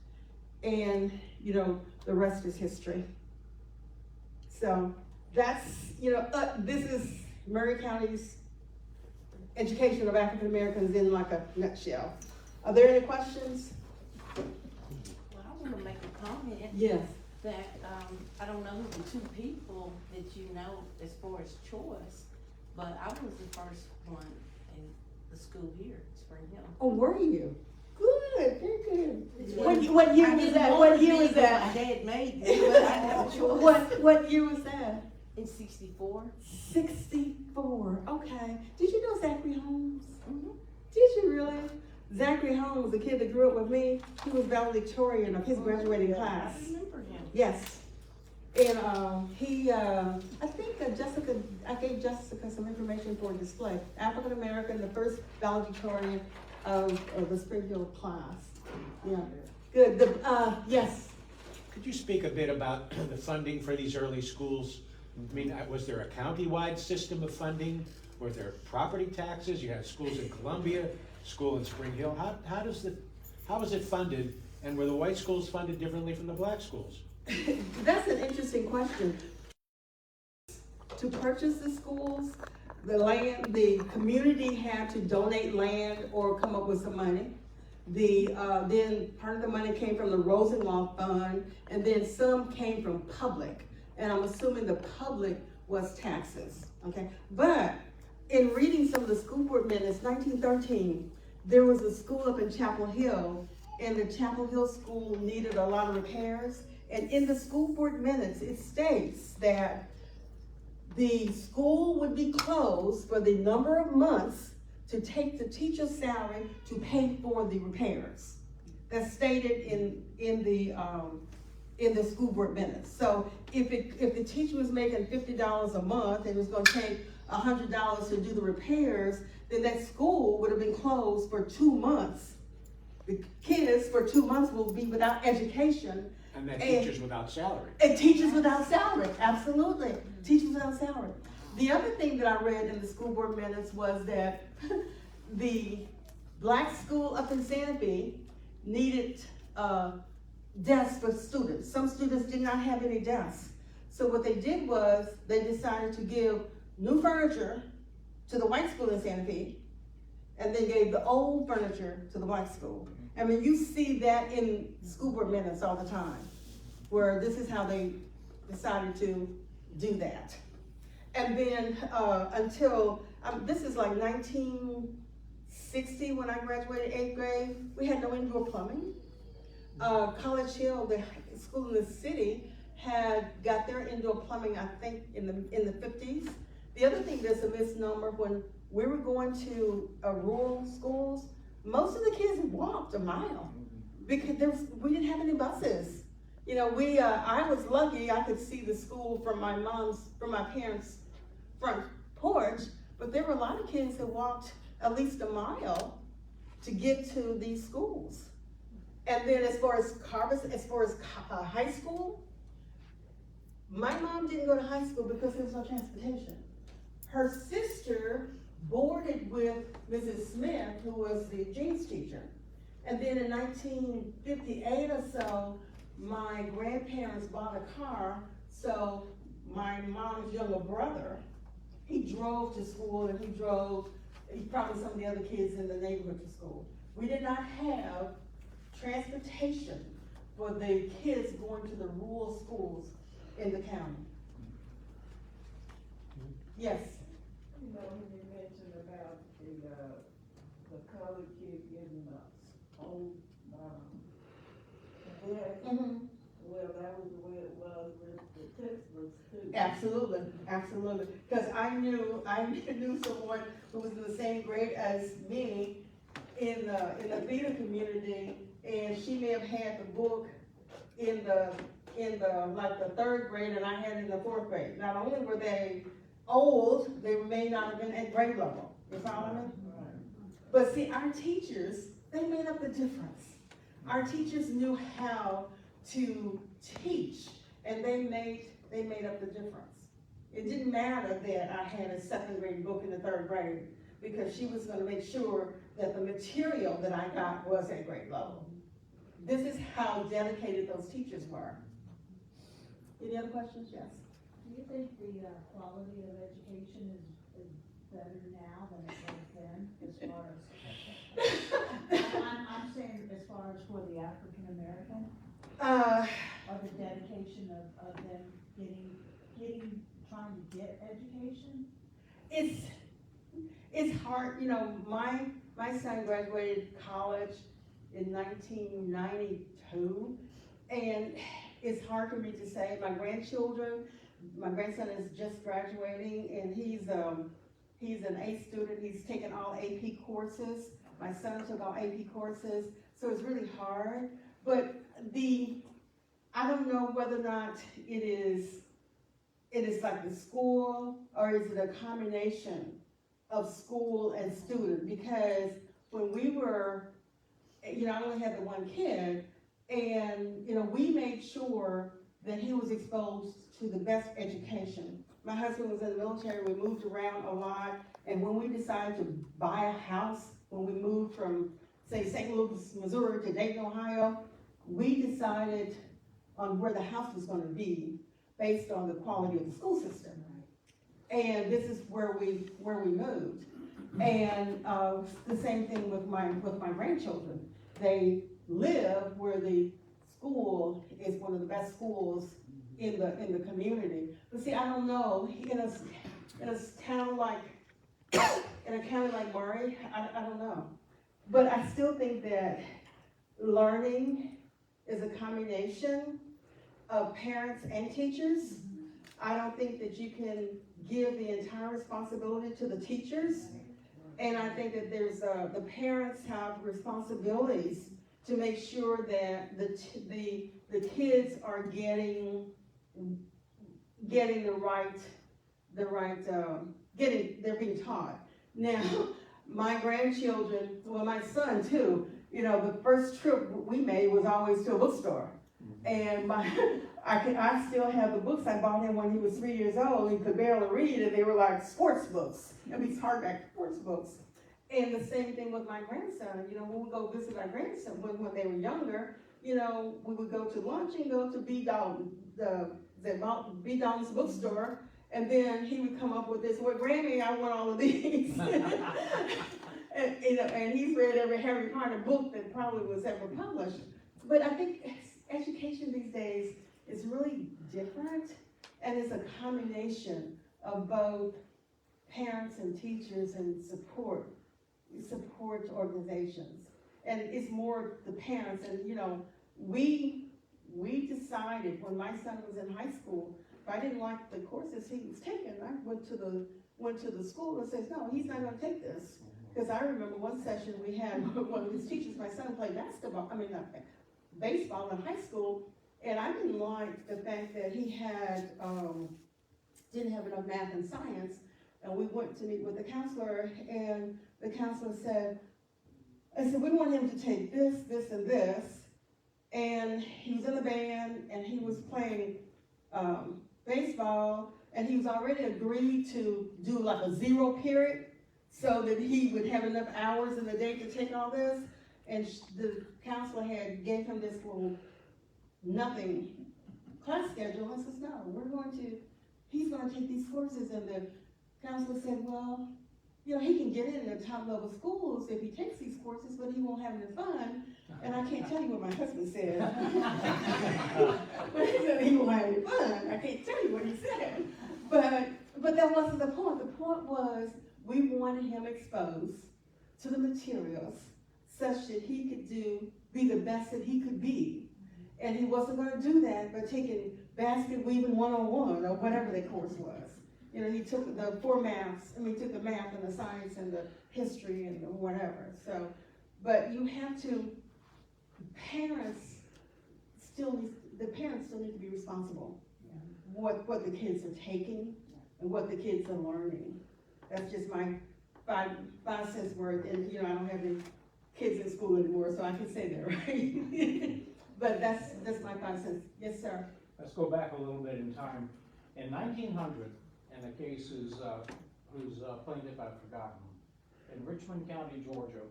and the rest is history. So that's, this is Maury County's education of African Americans in like a nutshell. Are there any questions? Well, I want to make a comment. Yes. That, I don't know the 2 people that you know as far as choice, but I was the first one in the school here in Spring Hill. Oh, were you? Good, very good. Yeah. What year I was didn't that? want What to year be, was but that? My dad made me, but I didn't have a choice. What year was that? In 64. 64, okay. Did you know Zachary Holmes? Mm-hmm. Did you really? Zachary Holmes, the kid that grew up with me, he was valedictorian of his graduating class. I remember him. Yes. And I think I gave Jessica some information for a display. African American, the first valedictorian of the Spring Hill class. Yeah, good. Yes. Could you speak a bit about the funding for these early schools? I mean, was there a county-wide system of funding? Were there property taxes? You had schools in Columbia, school in Spring Hill. How was it funded? And were the white schools funded differently from the black schools? That's an interesting question. To purchase the schools, the land, the community had to donate land or come up with some money. Then part of the money came from the Rosenwald fund, and then some came from public. And I'm assuming the public was taxes, okay? But in reading some of the school board minutes, 1913, there was a school up in Chapel Hill, and the Chapel Hill school needed a lot of repairs. And in the school board minutes, it states that the school would be closed for the number of months to take the teacher's salary to pay for the repairs. That's stated in the school board minutes. So if the teacher was making $50 a month and it was going to take $100 to do the repairs, then that school would have been closed for 2 months. The kids for 2 months will be without education. And then teachers without salary. And teachers without salary, absolutely. Teachers without salary. The other thing that I read in the school board minutes was that the black school up in Sandy needed desks for students. Some students did not have any desks. So what they did was they decided to give new furniture to the white school in Sandy and then gave the old furniture to the black school. I mean, you see that in school board minutes all the time, where this is how they decided to do that. And then until, this is like 1960 when I graduated 8th grade, we had no indoor plumbing. College Hill, the school in the city, had got their indoor plumbing, I think, in the 50s. The other thing that's a misnomer, when we were going to rural schools, most of the kids walked a mile because we didn't have any buses. You know, I was lucky I could see the school from my parents' front porch, but there were a lot of kids that walked at least a mile to get to these schools. And then as far as high school, my mom didn't go to high school because there was no transportation. Her sister boarded with Mrs. Smith, who was the Jeans teacher. And then in 1958 or so, my grandparents bought a car, so my mom's younger brother, he drove to school and he probably some of the other kids in the neighborhood to school. We did not have transportation for the kids going to the rural schools in the county. Yes? You know, when you mentioned about the colored kid getting the old, desk, well, that was the way it was with the textbooks too. Absolutely, absolutely. Because I knew someone who was in the same grade as me in the theater community, and she may have had the book in the like the 3rd grade, and I had it in the 4th grade. Not only were they old, they may not have been at grade level. You follow me? But see, our teachers, they made up the difference. Our teachers knew how to teach, and they made up the difference. It didn't matter that I had a 2nd grade book in the 3rd grade, because she was going to make sure that the material that I got was at grade level. This is how dedicated those teachers were. Any other questions? Yes. Do you think the quality of education is better now than it was then, as far as, I'm saying as far as for the African American? Or the dedication of them trying to get education? It's hard, you know, my son graduated college in 1992, and it's hard for me to say. My grandson is just graduating, and he's an A student. He's taken all AP courses. My son took all AP courses, so it's really hard. But I don't know whether or not it is like the school, or is it a combination of school and student? Because when we were, you know, I only had the one kid, and, you know, we made sure that he was exposed to the best education. My husband was in the military, we moved around a lot, and when we decided to buy a house, when we moved from, say, St. Louis, Missouri to Dayton, Ohio, we decided on where the house was going to be based on the quality of the school system. And this is where we moved. And the same thing with my grandchildren. They live where the school is one of the best schools in the community. But see, I don't know, in a town like Maury, I don't know. But I still think that learning is a combination of parents and teachers. I don't think that you can give the entire responsibility to the teachers. And I think that there's the parents have responsibilities to make sure that the kids are getting they're being taught. Now, my grandchildren, well, my son too, you know, the first trip we made was always to a bookstore. And my I still have the books I bought him when he was 3 years old. He could barely read, and they were like sports books. These hardback sports books. And the same thing with my grandson. You know, when we go visit our grandson when they were younger, you know, we would go to lunch and go to B. Dalton, B. Dalton's bookstore, and then he would come up with this, well, Grammy, I want all of these. And, you know, and he's read every Harry Potter book that probably was ever published. But I think education these days is really different, and it's a combination of both parents and teachers and support organizations. And it's more the parents, and you know, we decided when my son was in high school, if I didn't like the courses he was taking, I went to the school and said, no, he's not gonna take this. Because I remember one session we had one of his teachers, my son played baseball in high school, and I didn't like the fact that he had, didn't have enough math and science, and we went to meet with the counselor, and the counselor said, we want him to take this, this, and this, and he was in the band, and he was playing baseball, and he was already agreed to do like a 0 period, so that he would have enough hours in the day to take all this. And the counselor gave him this little nothing class schedule. I says, no, he's going to take these courses. And the counselor said, well, you know, he can get in the top level schools if he takes these courses, but he won't have any fun. And I can't tell you what my husband said. But he said he won't have any fun. I can't tell you what he said. But that wasn't the point. The point was, we wanted him exposed to the materials such that he could be the best that he could be. And he wasn't going to do that by taking basket weaving 101 or whatever the course was. You know, he took the took the math and the science and the history and the whatever. So, but you have to, the parents still need to be responsible. What the kids are taking and what the kids are learning. That's just my five cents worth, and you know, I don't have any kids in school anymore, so I can say that, right? But that's my 5 cents. Yes, sir. Let's go back a little bit in time. In 1900, and the case whose plaintiff I've forgotten, in Richmond County, Georgia,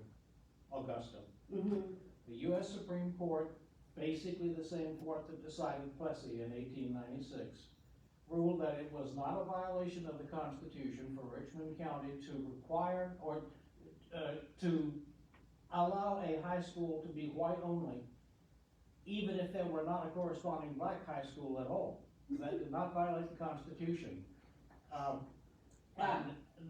Augusta, the U.S. Supreme Court, basically the same court that decided Plessy in 1896, ruled that it was not a violation of the Constitution for Richmond County to require or to allow a high school to be white only, even if there were not a corresponding black high school at all. That did not violate the Constitution.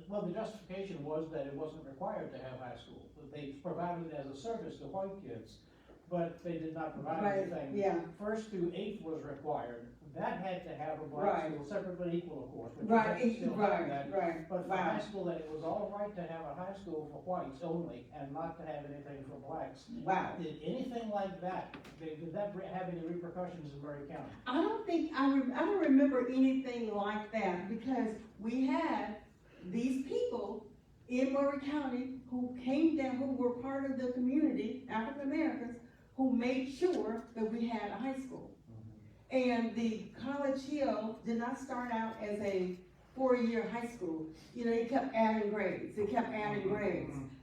Well, the justification was that it wasn't required to have high school. They provided it as a service to white kids, but they did not provide anything. Yeah. 1st through 8th was required. That had to have a black school, separate but equal, of course. But But for high school, that it was all right to have a high school for whites only and not to have anything for blacks. Wow. Did anything like that, did that have any repercussions in Maury County? I don't remember anything like that, because we had these people in Maury County who came down, who were part of the community, African Americans, who made sure that we had a high school. And the College Hill did not start out as a 4-year high school. You know, it kept adding grades.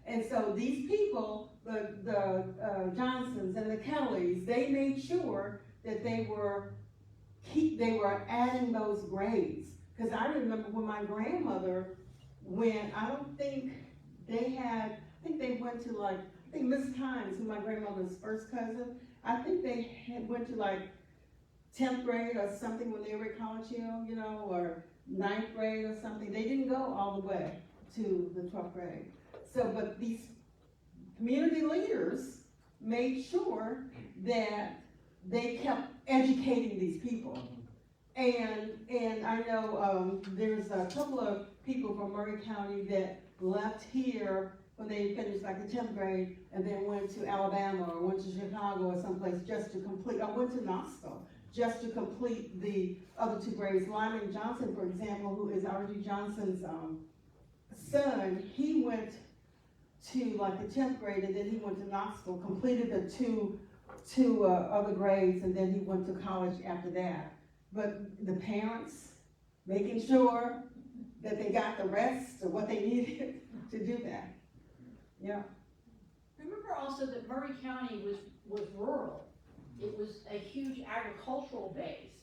And so these people, the Johnsons and the Kellys, they made sure that they were adding those grades. Because I remember when my grandmother went, I think they went to Miss Times, who my grandmother's first cousin, I think they went to 10th grade or something when they were at College Hill, you know, or 9th grade or something. They didn't go all the way to the 12th grade. So, but these community leaders made sure that they kept educating these people. And I know there's a couple of people from Maury County that left here when they finished the 10th grade and then went to Alabama or went to Chicago or someplace just to complete, or went to Knoxville just to complete the other 2 grades. Lyman Johnson, for example, who is R.G. Johnson's son, he went to the 10th grade and then he went to Knoxville, completed the 2 to other grades, and then he went to college after that. But the parents making sure that they got the rest of what they needed to do that. Yeah. Remember also that Maury County was rural. It was a huge agricultural base.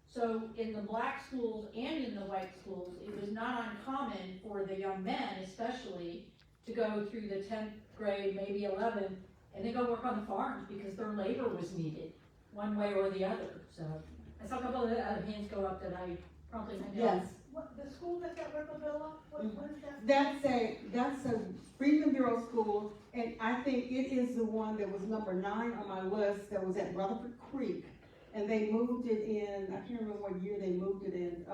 So in the black schools and in the white schools, it was not uncommon for the young men especially to go through the 10th grade, maybe 11th, and then go work on the farms because their labor was needed one way or the other. So I saw a couple of other hands go up that I promptly went down. Yes. What, the school that's at Ripavilla, what is that? That's a Freedman Bureau school, and I think it is the one that was number 9 on my list that was at Rutherford Creek. And they moved it in, I can't remember what year they moved it in,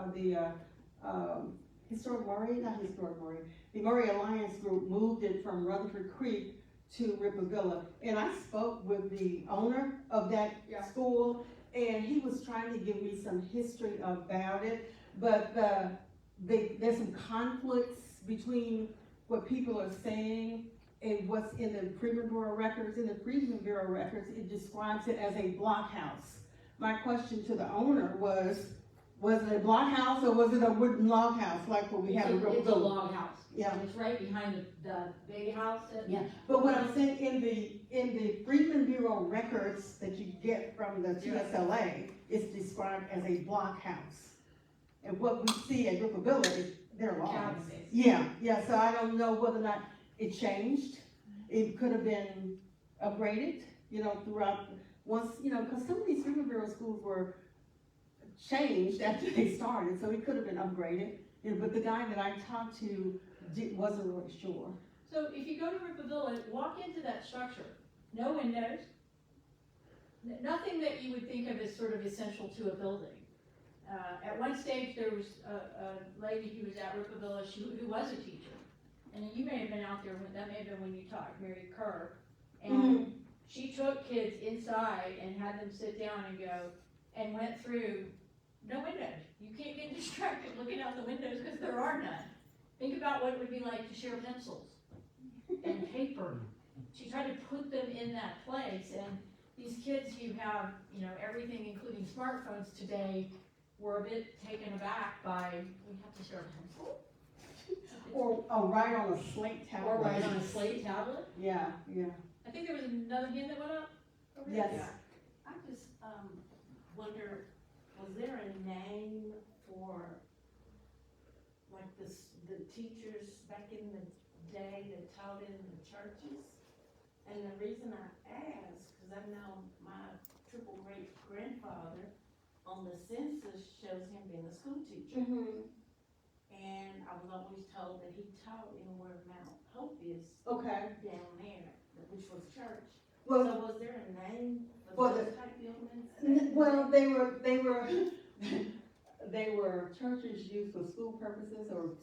the Maury Alliance Group moved it from Rutherford Creek to Ripavilla. And I spoke with the owner of that school, and he was trying to give me some history about it. But there's some conflicts between what people are saying and what's in the Freedman Bureau records. In the Freedman Bureau records, it describes it as a blockhouse. My question to the owner was it a blockhouse or was it a wooden log house like what we have in It's a Ripavilla? log house. Yeah. It's right behind the big house. Yeah, but what I'm saying, in the Freedman Bureau records that you get from the TSLA, it's described as a blockhouse. And what we see at Ripavilla is their logs. Cabin-based. Yeah, so I don't know whether or not it changed. It could have been upgraded, throughout, once, because some of these Freedman Bureau schools were changed after they started, so it could have been upgraded. But the guy that I talked to wasn't really sure. So if you go to Ripavilla, walk into that structure, no windows, nothing that you would think of as sort of essential to a building. At one stage, there was a lady who was at Ripavilla who was a teacher. And you may have been out there, that may have been when you talked, Mary Kerr. And she took kids inside and had them sit down and go, and went through, no windows. You can't get distracted looking out the windows because there are none. Think about what it would be like to share pencils and paper. She tried to put them in that place, and these kids who have, everything including smartphones today were a bit taken aback by, we have to share a pencil? Or write on a slate tablet. Or write on a slate tablet? Yeah. I think there was another hand that went up. over there. Yes. I just, wonder, was there a name for, like, the teachers back in the day that taught in the churches? And the reason I ask, because I know my triple great grandfather on the census shows him being a school teacher. And I was always told that he taught in where Mount Hope is Okay. down there, which was church. Well, So was there a name for for the- those type buildings? Well, they were churches used for school purposes or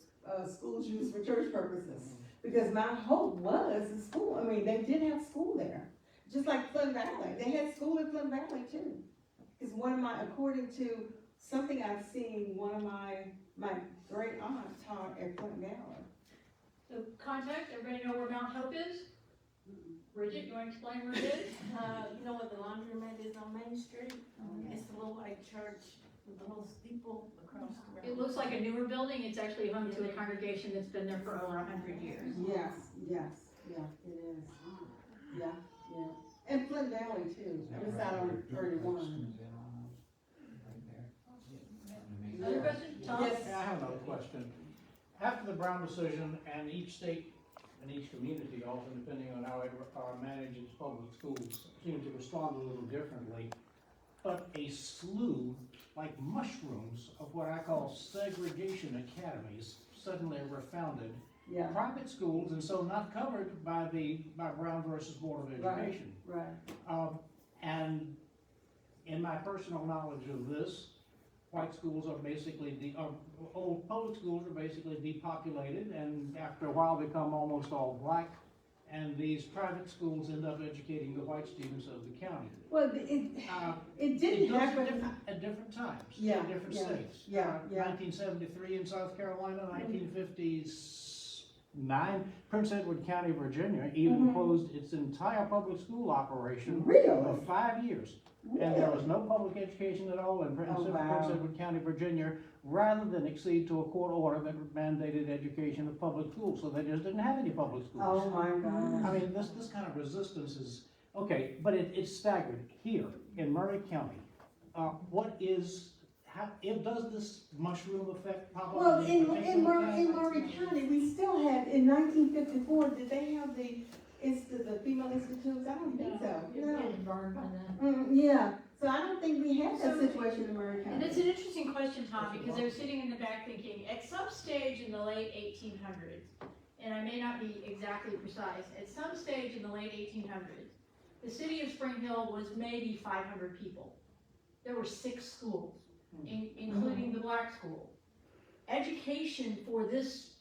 schools used for church purposes. Because Mount Hope was a school. I mean, they did have school there, just like Flint Valley. They had school in Flint Valley too. Because according to something I've seen, one of my great aunt taught at Flint Valley. So context, everybody know where Mount Hope is? Bridget, you want to explain where it is? You know what the laundromat is on Main Street? It's the little white church with the little steeple across the road. It looks like a newer building. It's actually home to a congregation that's been there for over 100 years. Yes, it is. Yeah. And Flint Valley too. It's out on 31. Other questions? Tom? Yes. I have another question. After the Brown decision, and each state and each community, also depending on how it manages public schools, seem to respond a little differently. But a slew, like mushrooms, of what I call segregation academies suddenly were founded. Yeah, Private schools, and so not covered by Brown versus Board of Education. right. And in my personal knowledge of this, white schools are basically, old public schools are basically depopulated and after a while become almost all black. And these private schools end up educating the white students of the county. Well, it didn't happen. At different times, Yeah, in different yeah, states. yeah. 1973 in South Carolina, 1950s, Prince Edward County, Virginia, even closed its entire public school operation Really? for 5 years. And there was no public education at all in Prince Edward County, Virginia, rather than accede to a court order that mandated education of public schools, so they just didn't have any public schools. Oh my God. I mean, this kind of resistance is, okay, but it's staggered here in Maury County. Does this mushroom effect pop up? Well, in particular Maury County, we still had, in 1954, did they have the female institutes? I don't think so. Getting burned by that. Yeah, so I don't think we had that So- situation in Maury And County. it's an interesting question, Tom, because they're sitting in the back thinking, at some stage in the late 1800s, and I may not be exactly precise, at some stage in the late 1800s, the city of Spring Hill was maybe 500 people. There were 6 schools, including the black school. Education for this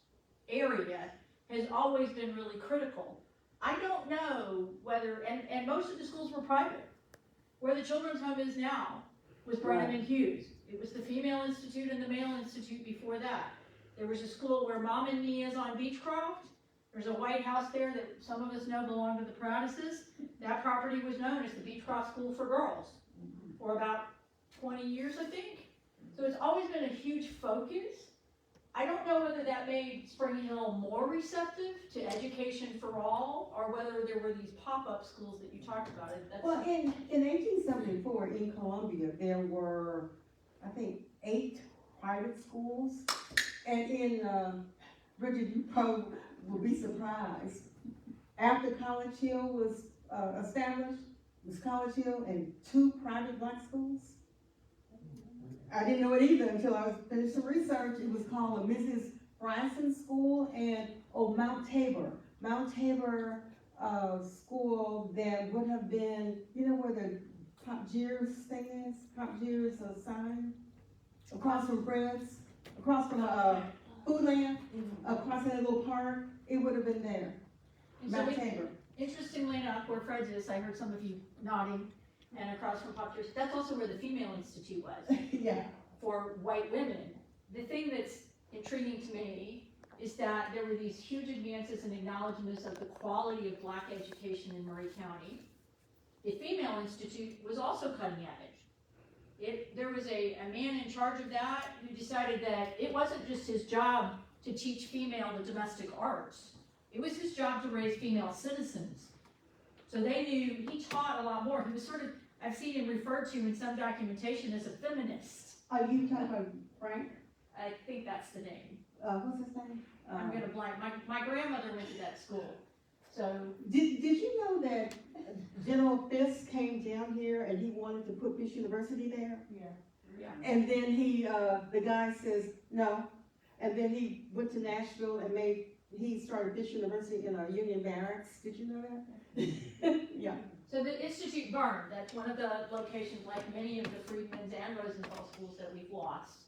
area has always been really critical. I don't know whether, and most of the schools were private. Where the children's home is now was Brenham and Hughes. It was the female institute and the male institute before that. There was a school where Mom and Me is on Beechcroft. There's a white house there that some of us know belonged to the Prentices. That property was known as the Beechcroft School for Girls for about 20 years, I think. So it's always been a huge focus. I don't know whether that made Spring Hill more receptive to education for all, or whether there were these pop-up schools that you talked about. Well, in 1874 in Columbia, there were, I think, 8 private schools. And in, Bridget, you probably will be surprised. After College Hill was established, it was College Hill and 2 private black schools. I didn't know it either until I was finished some research. It was called a Mrs. Bryson School and Mount Tabor. Mount Tabor school that would have been, you know where the Pop Gears thing is? Pop Gears sign? Across from Fred's, across from Foodland, across that little park, it would have been there. And so Mount Tabor. Interestingly enough, where Fred's is, I heard some of you nodding, and across from Pop Gears, that's also where the Female Institute was. Yeah. For white women. The thing that's intriguing to me is that there were these huge advances and acknowledgments of the quality of black education in Maury County. The Female Institute was also cutting edge. There was a man in charge of that who decided that it wasn't just his job to teach female the domestic arts. It was his job to raise female citizens. So they knew, he taught a lot more. He was sort of, I've seen him referred to in some documentation as a feminist. Are you talking about Frank? I think that's the name. What's his name? I'm gonna blank. My grandmother went to that school. So, Did you know that General Fisk came down here and he wanted to put Fisk University there? yeah. And then the guy says, no. And then he went to Nashville and he started Fisk University in a Union Barracks. Did you know that? Yeah. So the Institute burned. That's one of the locations, like many of the Freedmen's and Rosenwald schools, that we've lost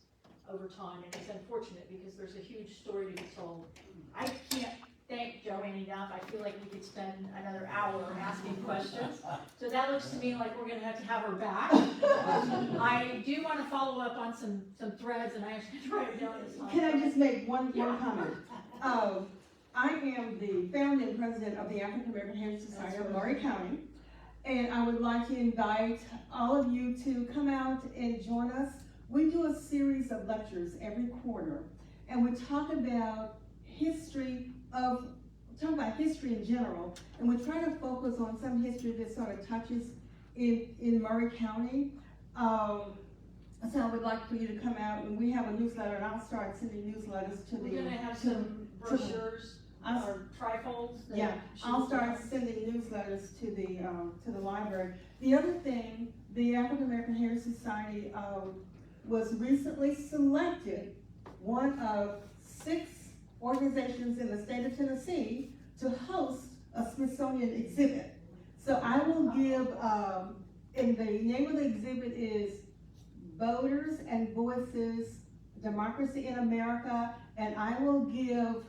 over time. And it's unfortunate because there's a huge story to be told. I can't thank JoAnn enough. I feel like we could spend another hour asking questions. So that looks to me like we're gonna have to have her back. I do want to follow up on some threads, and I actually write it down this time. Can I just make one comment? I am the founding president of the African American Heritage Society of Maury County. And I would like to invite all of you to come out and join us. We do a series of lectures every quarter, and we talk about history in general, and we try to focus on some history that sort of touches in Maury County. So I would like for you to come out, and we have a newsletter, and I'll start sending newsletters to We're gonna have some brochures or trifolds. that Yeah, she I'll will start have. sending newsletters to the library. The other thing, the African American Heritage Society was recently selected one of 6 organizations in the state of Tennessee to host a Smithsonian exhibit. So I will give, and the name of the exhibit is Voters and Voices, Democracy in America, and I will give,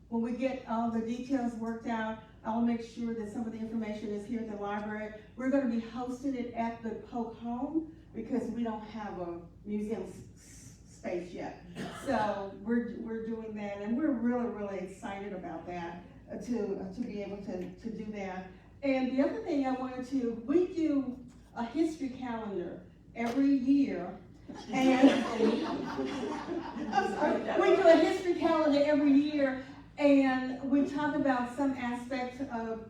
when we get all the details worked out, I'll make sure that some of the information is here at the library. We're gonna be hosting it at the Polk Home because we don't have a museum space yet. So we're doing that, and we're really excited about that, to be able to do that. And the other thing I wanted to, we do a history calendar every year. And I'm sorry, we do a history calendar every year, and we talk about some aspect of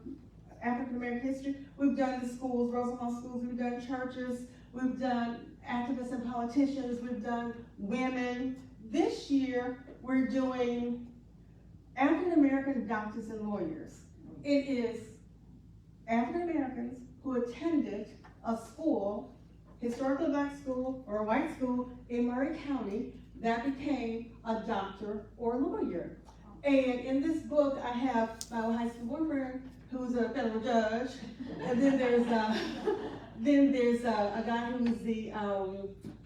African American history. We've done the schools, Rosenwald schools, we've done churches, we've done activists and politicians, we've done women. This year, we're doing African American doctors and lawyers. It is African Americans who attended a school, historically black school or a white school in Maury County, that became a doctor or lawyer. And in this book, I have my high school boyfriend, who's a federal judge, and then there's a guy who's the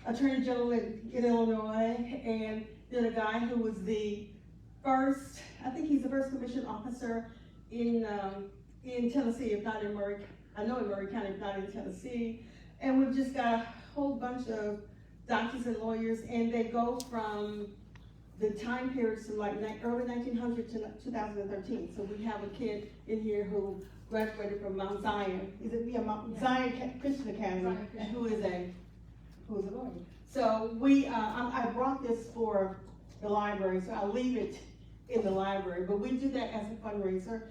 attorney general in Illinois, and then a guy who was the first, I think he's the first commissioned officer in Tennessee, if not in Maury, I know in Maury County, if not in Tennessee. And we've just got a whole bunch of doctors and lawyers, and they go from the time periods from like early 1900 to 2013. So we have a kid in here who graduated from Mount Zion. Is it Mount Zion Christian Academy? And who is a lawyer. So I brought this for the library, so I'll leave it in the library. But we do that as a fundraiser.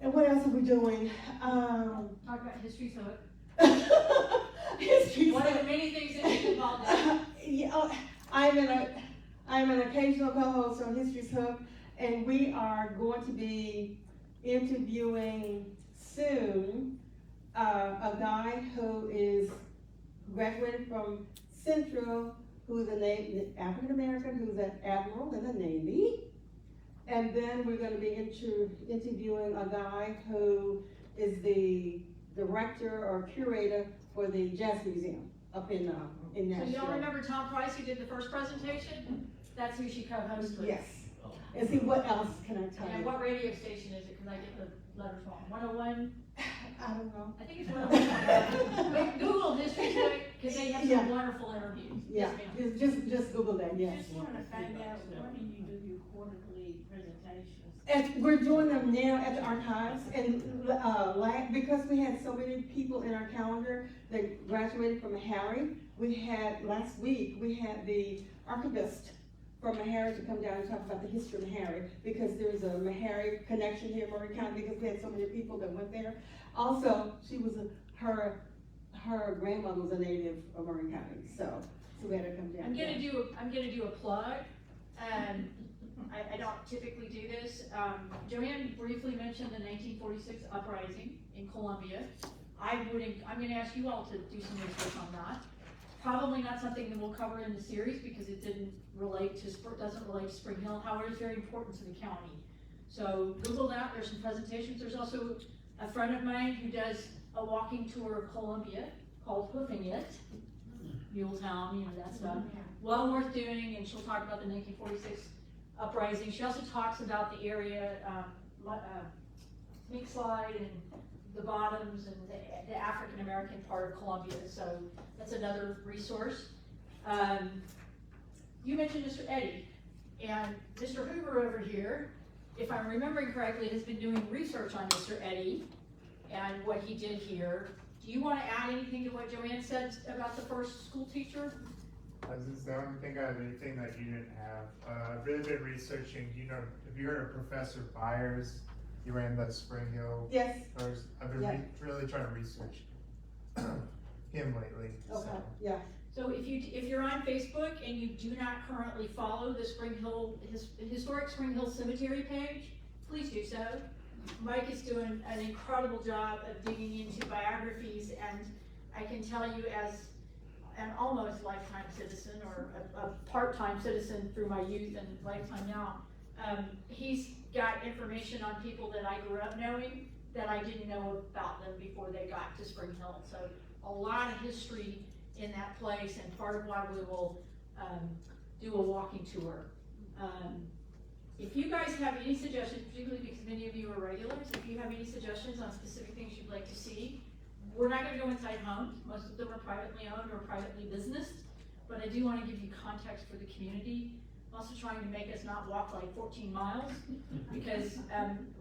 And what else are we doing? Talk about History's Hook. History. One of the many things that you involved in. Yeah, I'm an occasional co-host on History's Hook, and we are going to be interviewing soon a guy who graduated from Central, who's an African American, who's an admiral in the Navy. And then we're going to be interviewing a guy who is the director or curator for the Jazz Museum up in Nashville. So y'all remember Tom Price, who did the first presentation? That's who she co-hosted with. Yes. And see, what else can I tell And you? what radio station is it? Because I get the letters wrong. 101? I don't know. I think it's 101. Wait, Google History Hook, because they have some Yeah. wonderful interviews. Yeah, Yes, ma'am. just Google that, yes. Just wanna find out, when do you do your quarterly presentations? And we're doing them now at the archives, and because we had so many people in our calendar that graduated from Meharry, last week, we had the archivist from Meharry to come down and talk about the history of Meharry, because there's a Meharry connection here in Maury County, because we had so many people that went there. Also, her grandmother was a native of Maury County, so we had her come down. I'm gonna do a plug. I don't typically do this. JoAnn briefly mentioned the 1946 uprising in Columbia. I'm gonna ask you all to do some research on that. Probably not something that we'll cover in the series because it doesn't relate to Spring Hill. However, it's very important to the county. So Google that, there's some presentations. There's also a friend of mine who does a walking tour of Columbia called Hoofing It, Muletown, that stuff. Well worth doing, and she'll talk about the 1946 uprising. She also talks about the area, Mink Slide and the Bottoms and the African American part of Columbia. So that's another resource. You mentioned Mr. Eddy, and Mr. Hoover over here, if I'm remembering correctly, has been doing research on Mr. Eddy and what he did here. Do you want to add anything to what JoAnn said about the first school teacher? I don't think I have anything that you didn't have. I've really been researching, have you heard of Professor Byers? He ran the Spring Hill. Yes. Course. I've been really trying to research him lately. Okay, So. yeah. So if you're on Facebook and you do not currently follow the historic Spring Hill Cemetery page, please do so. Mike is doing an incredible job of digging into biographies, and I can tell you as an almost lifetime citizen or a part-time citizen through my youth and lifetime now, he's got information on people that I grew up knowing that I didn't know about them before they got to Spring Hill. So a lot of history in that place, and part of why we will do a walking tour. If you guys have any suggestions, particularly because many of you are regulars, if you have any suggestions on specific things you'd like to see, we're not going to go inside homes. Most of them are privately owned or privately businessed. But I do wanna give you context for the community. I'm also trying to make us not walk like 14 miles, because,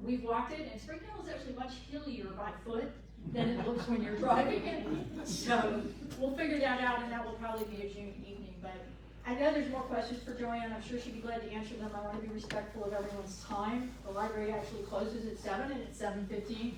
we've walked it, and Spring Hill is actually much hillier by foot than it looks when you're driving it. So, we'll figure that out, and that will probably be a June evening, but I know there's more questions for JoAnn. I'm sure she'd be glad to answer them. I want to be respectful of everyone's time. The library actually closes at 7 and it's 7:15.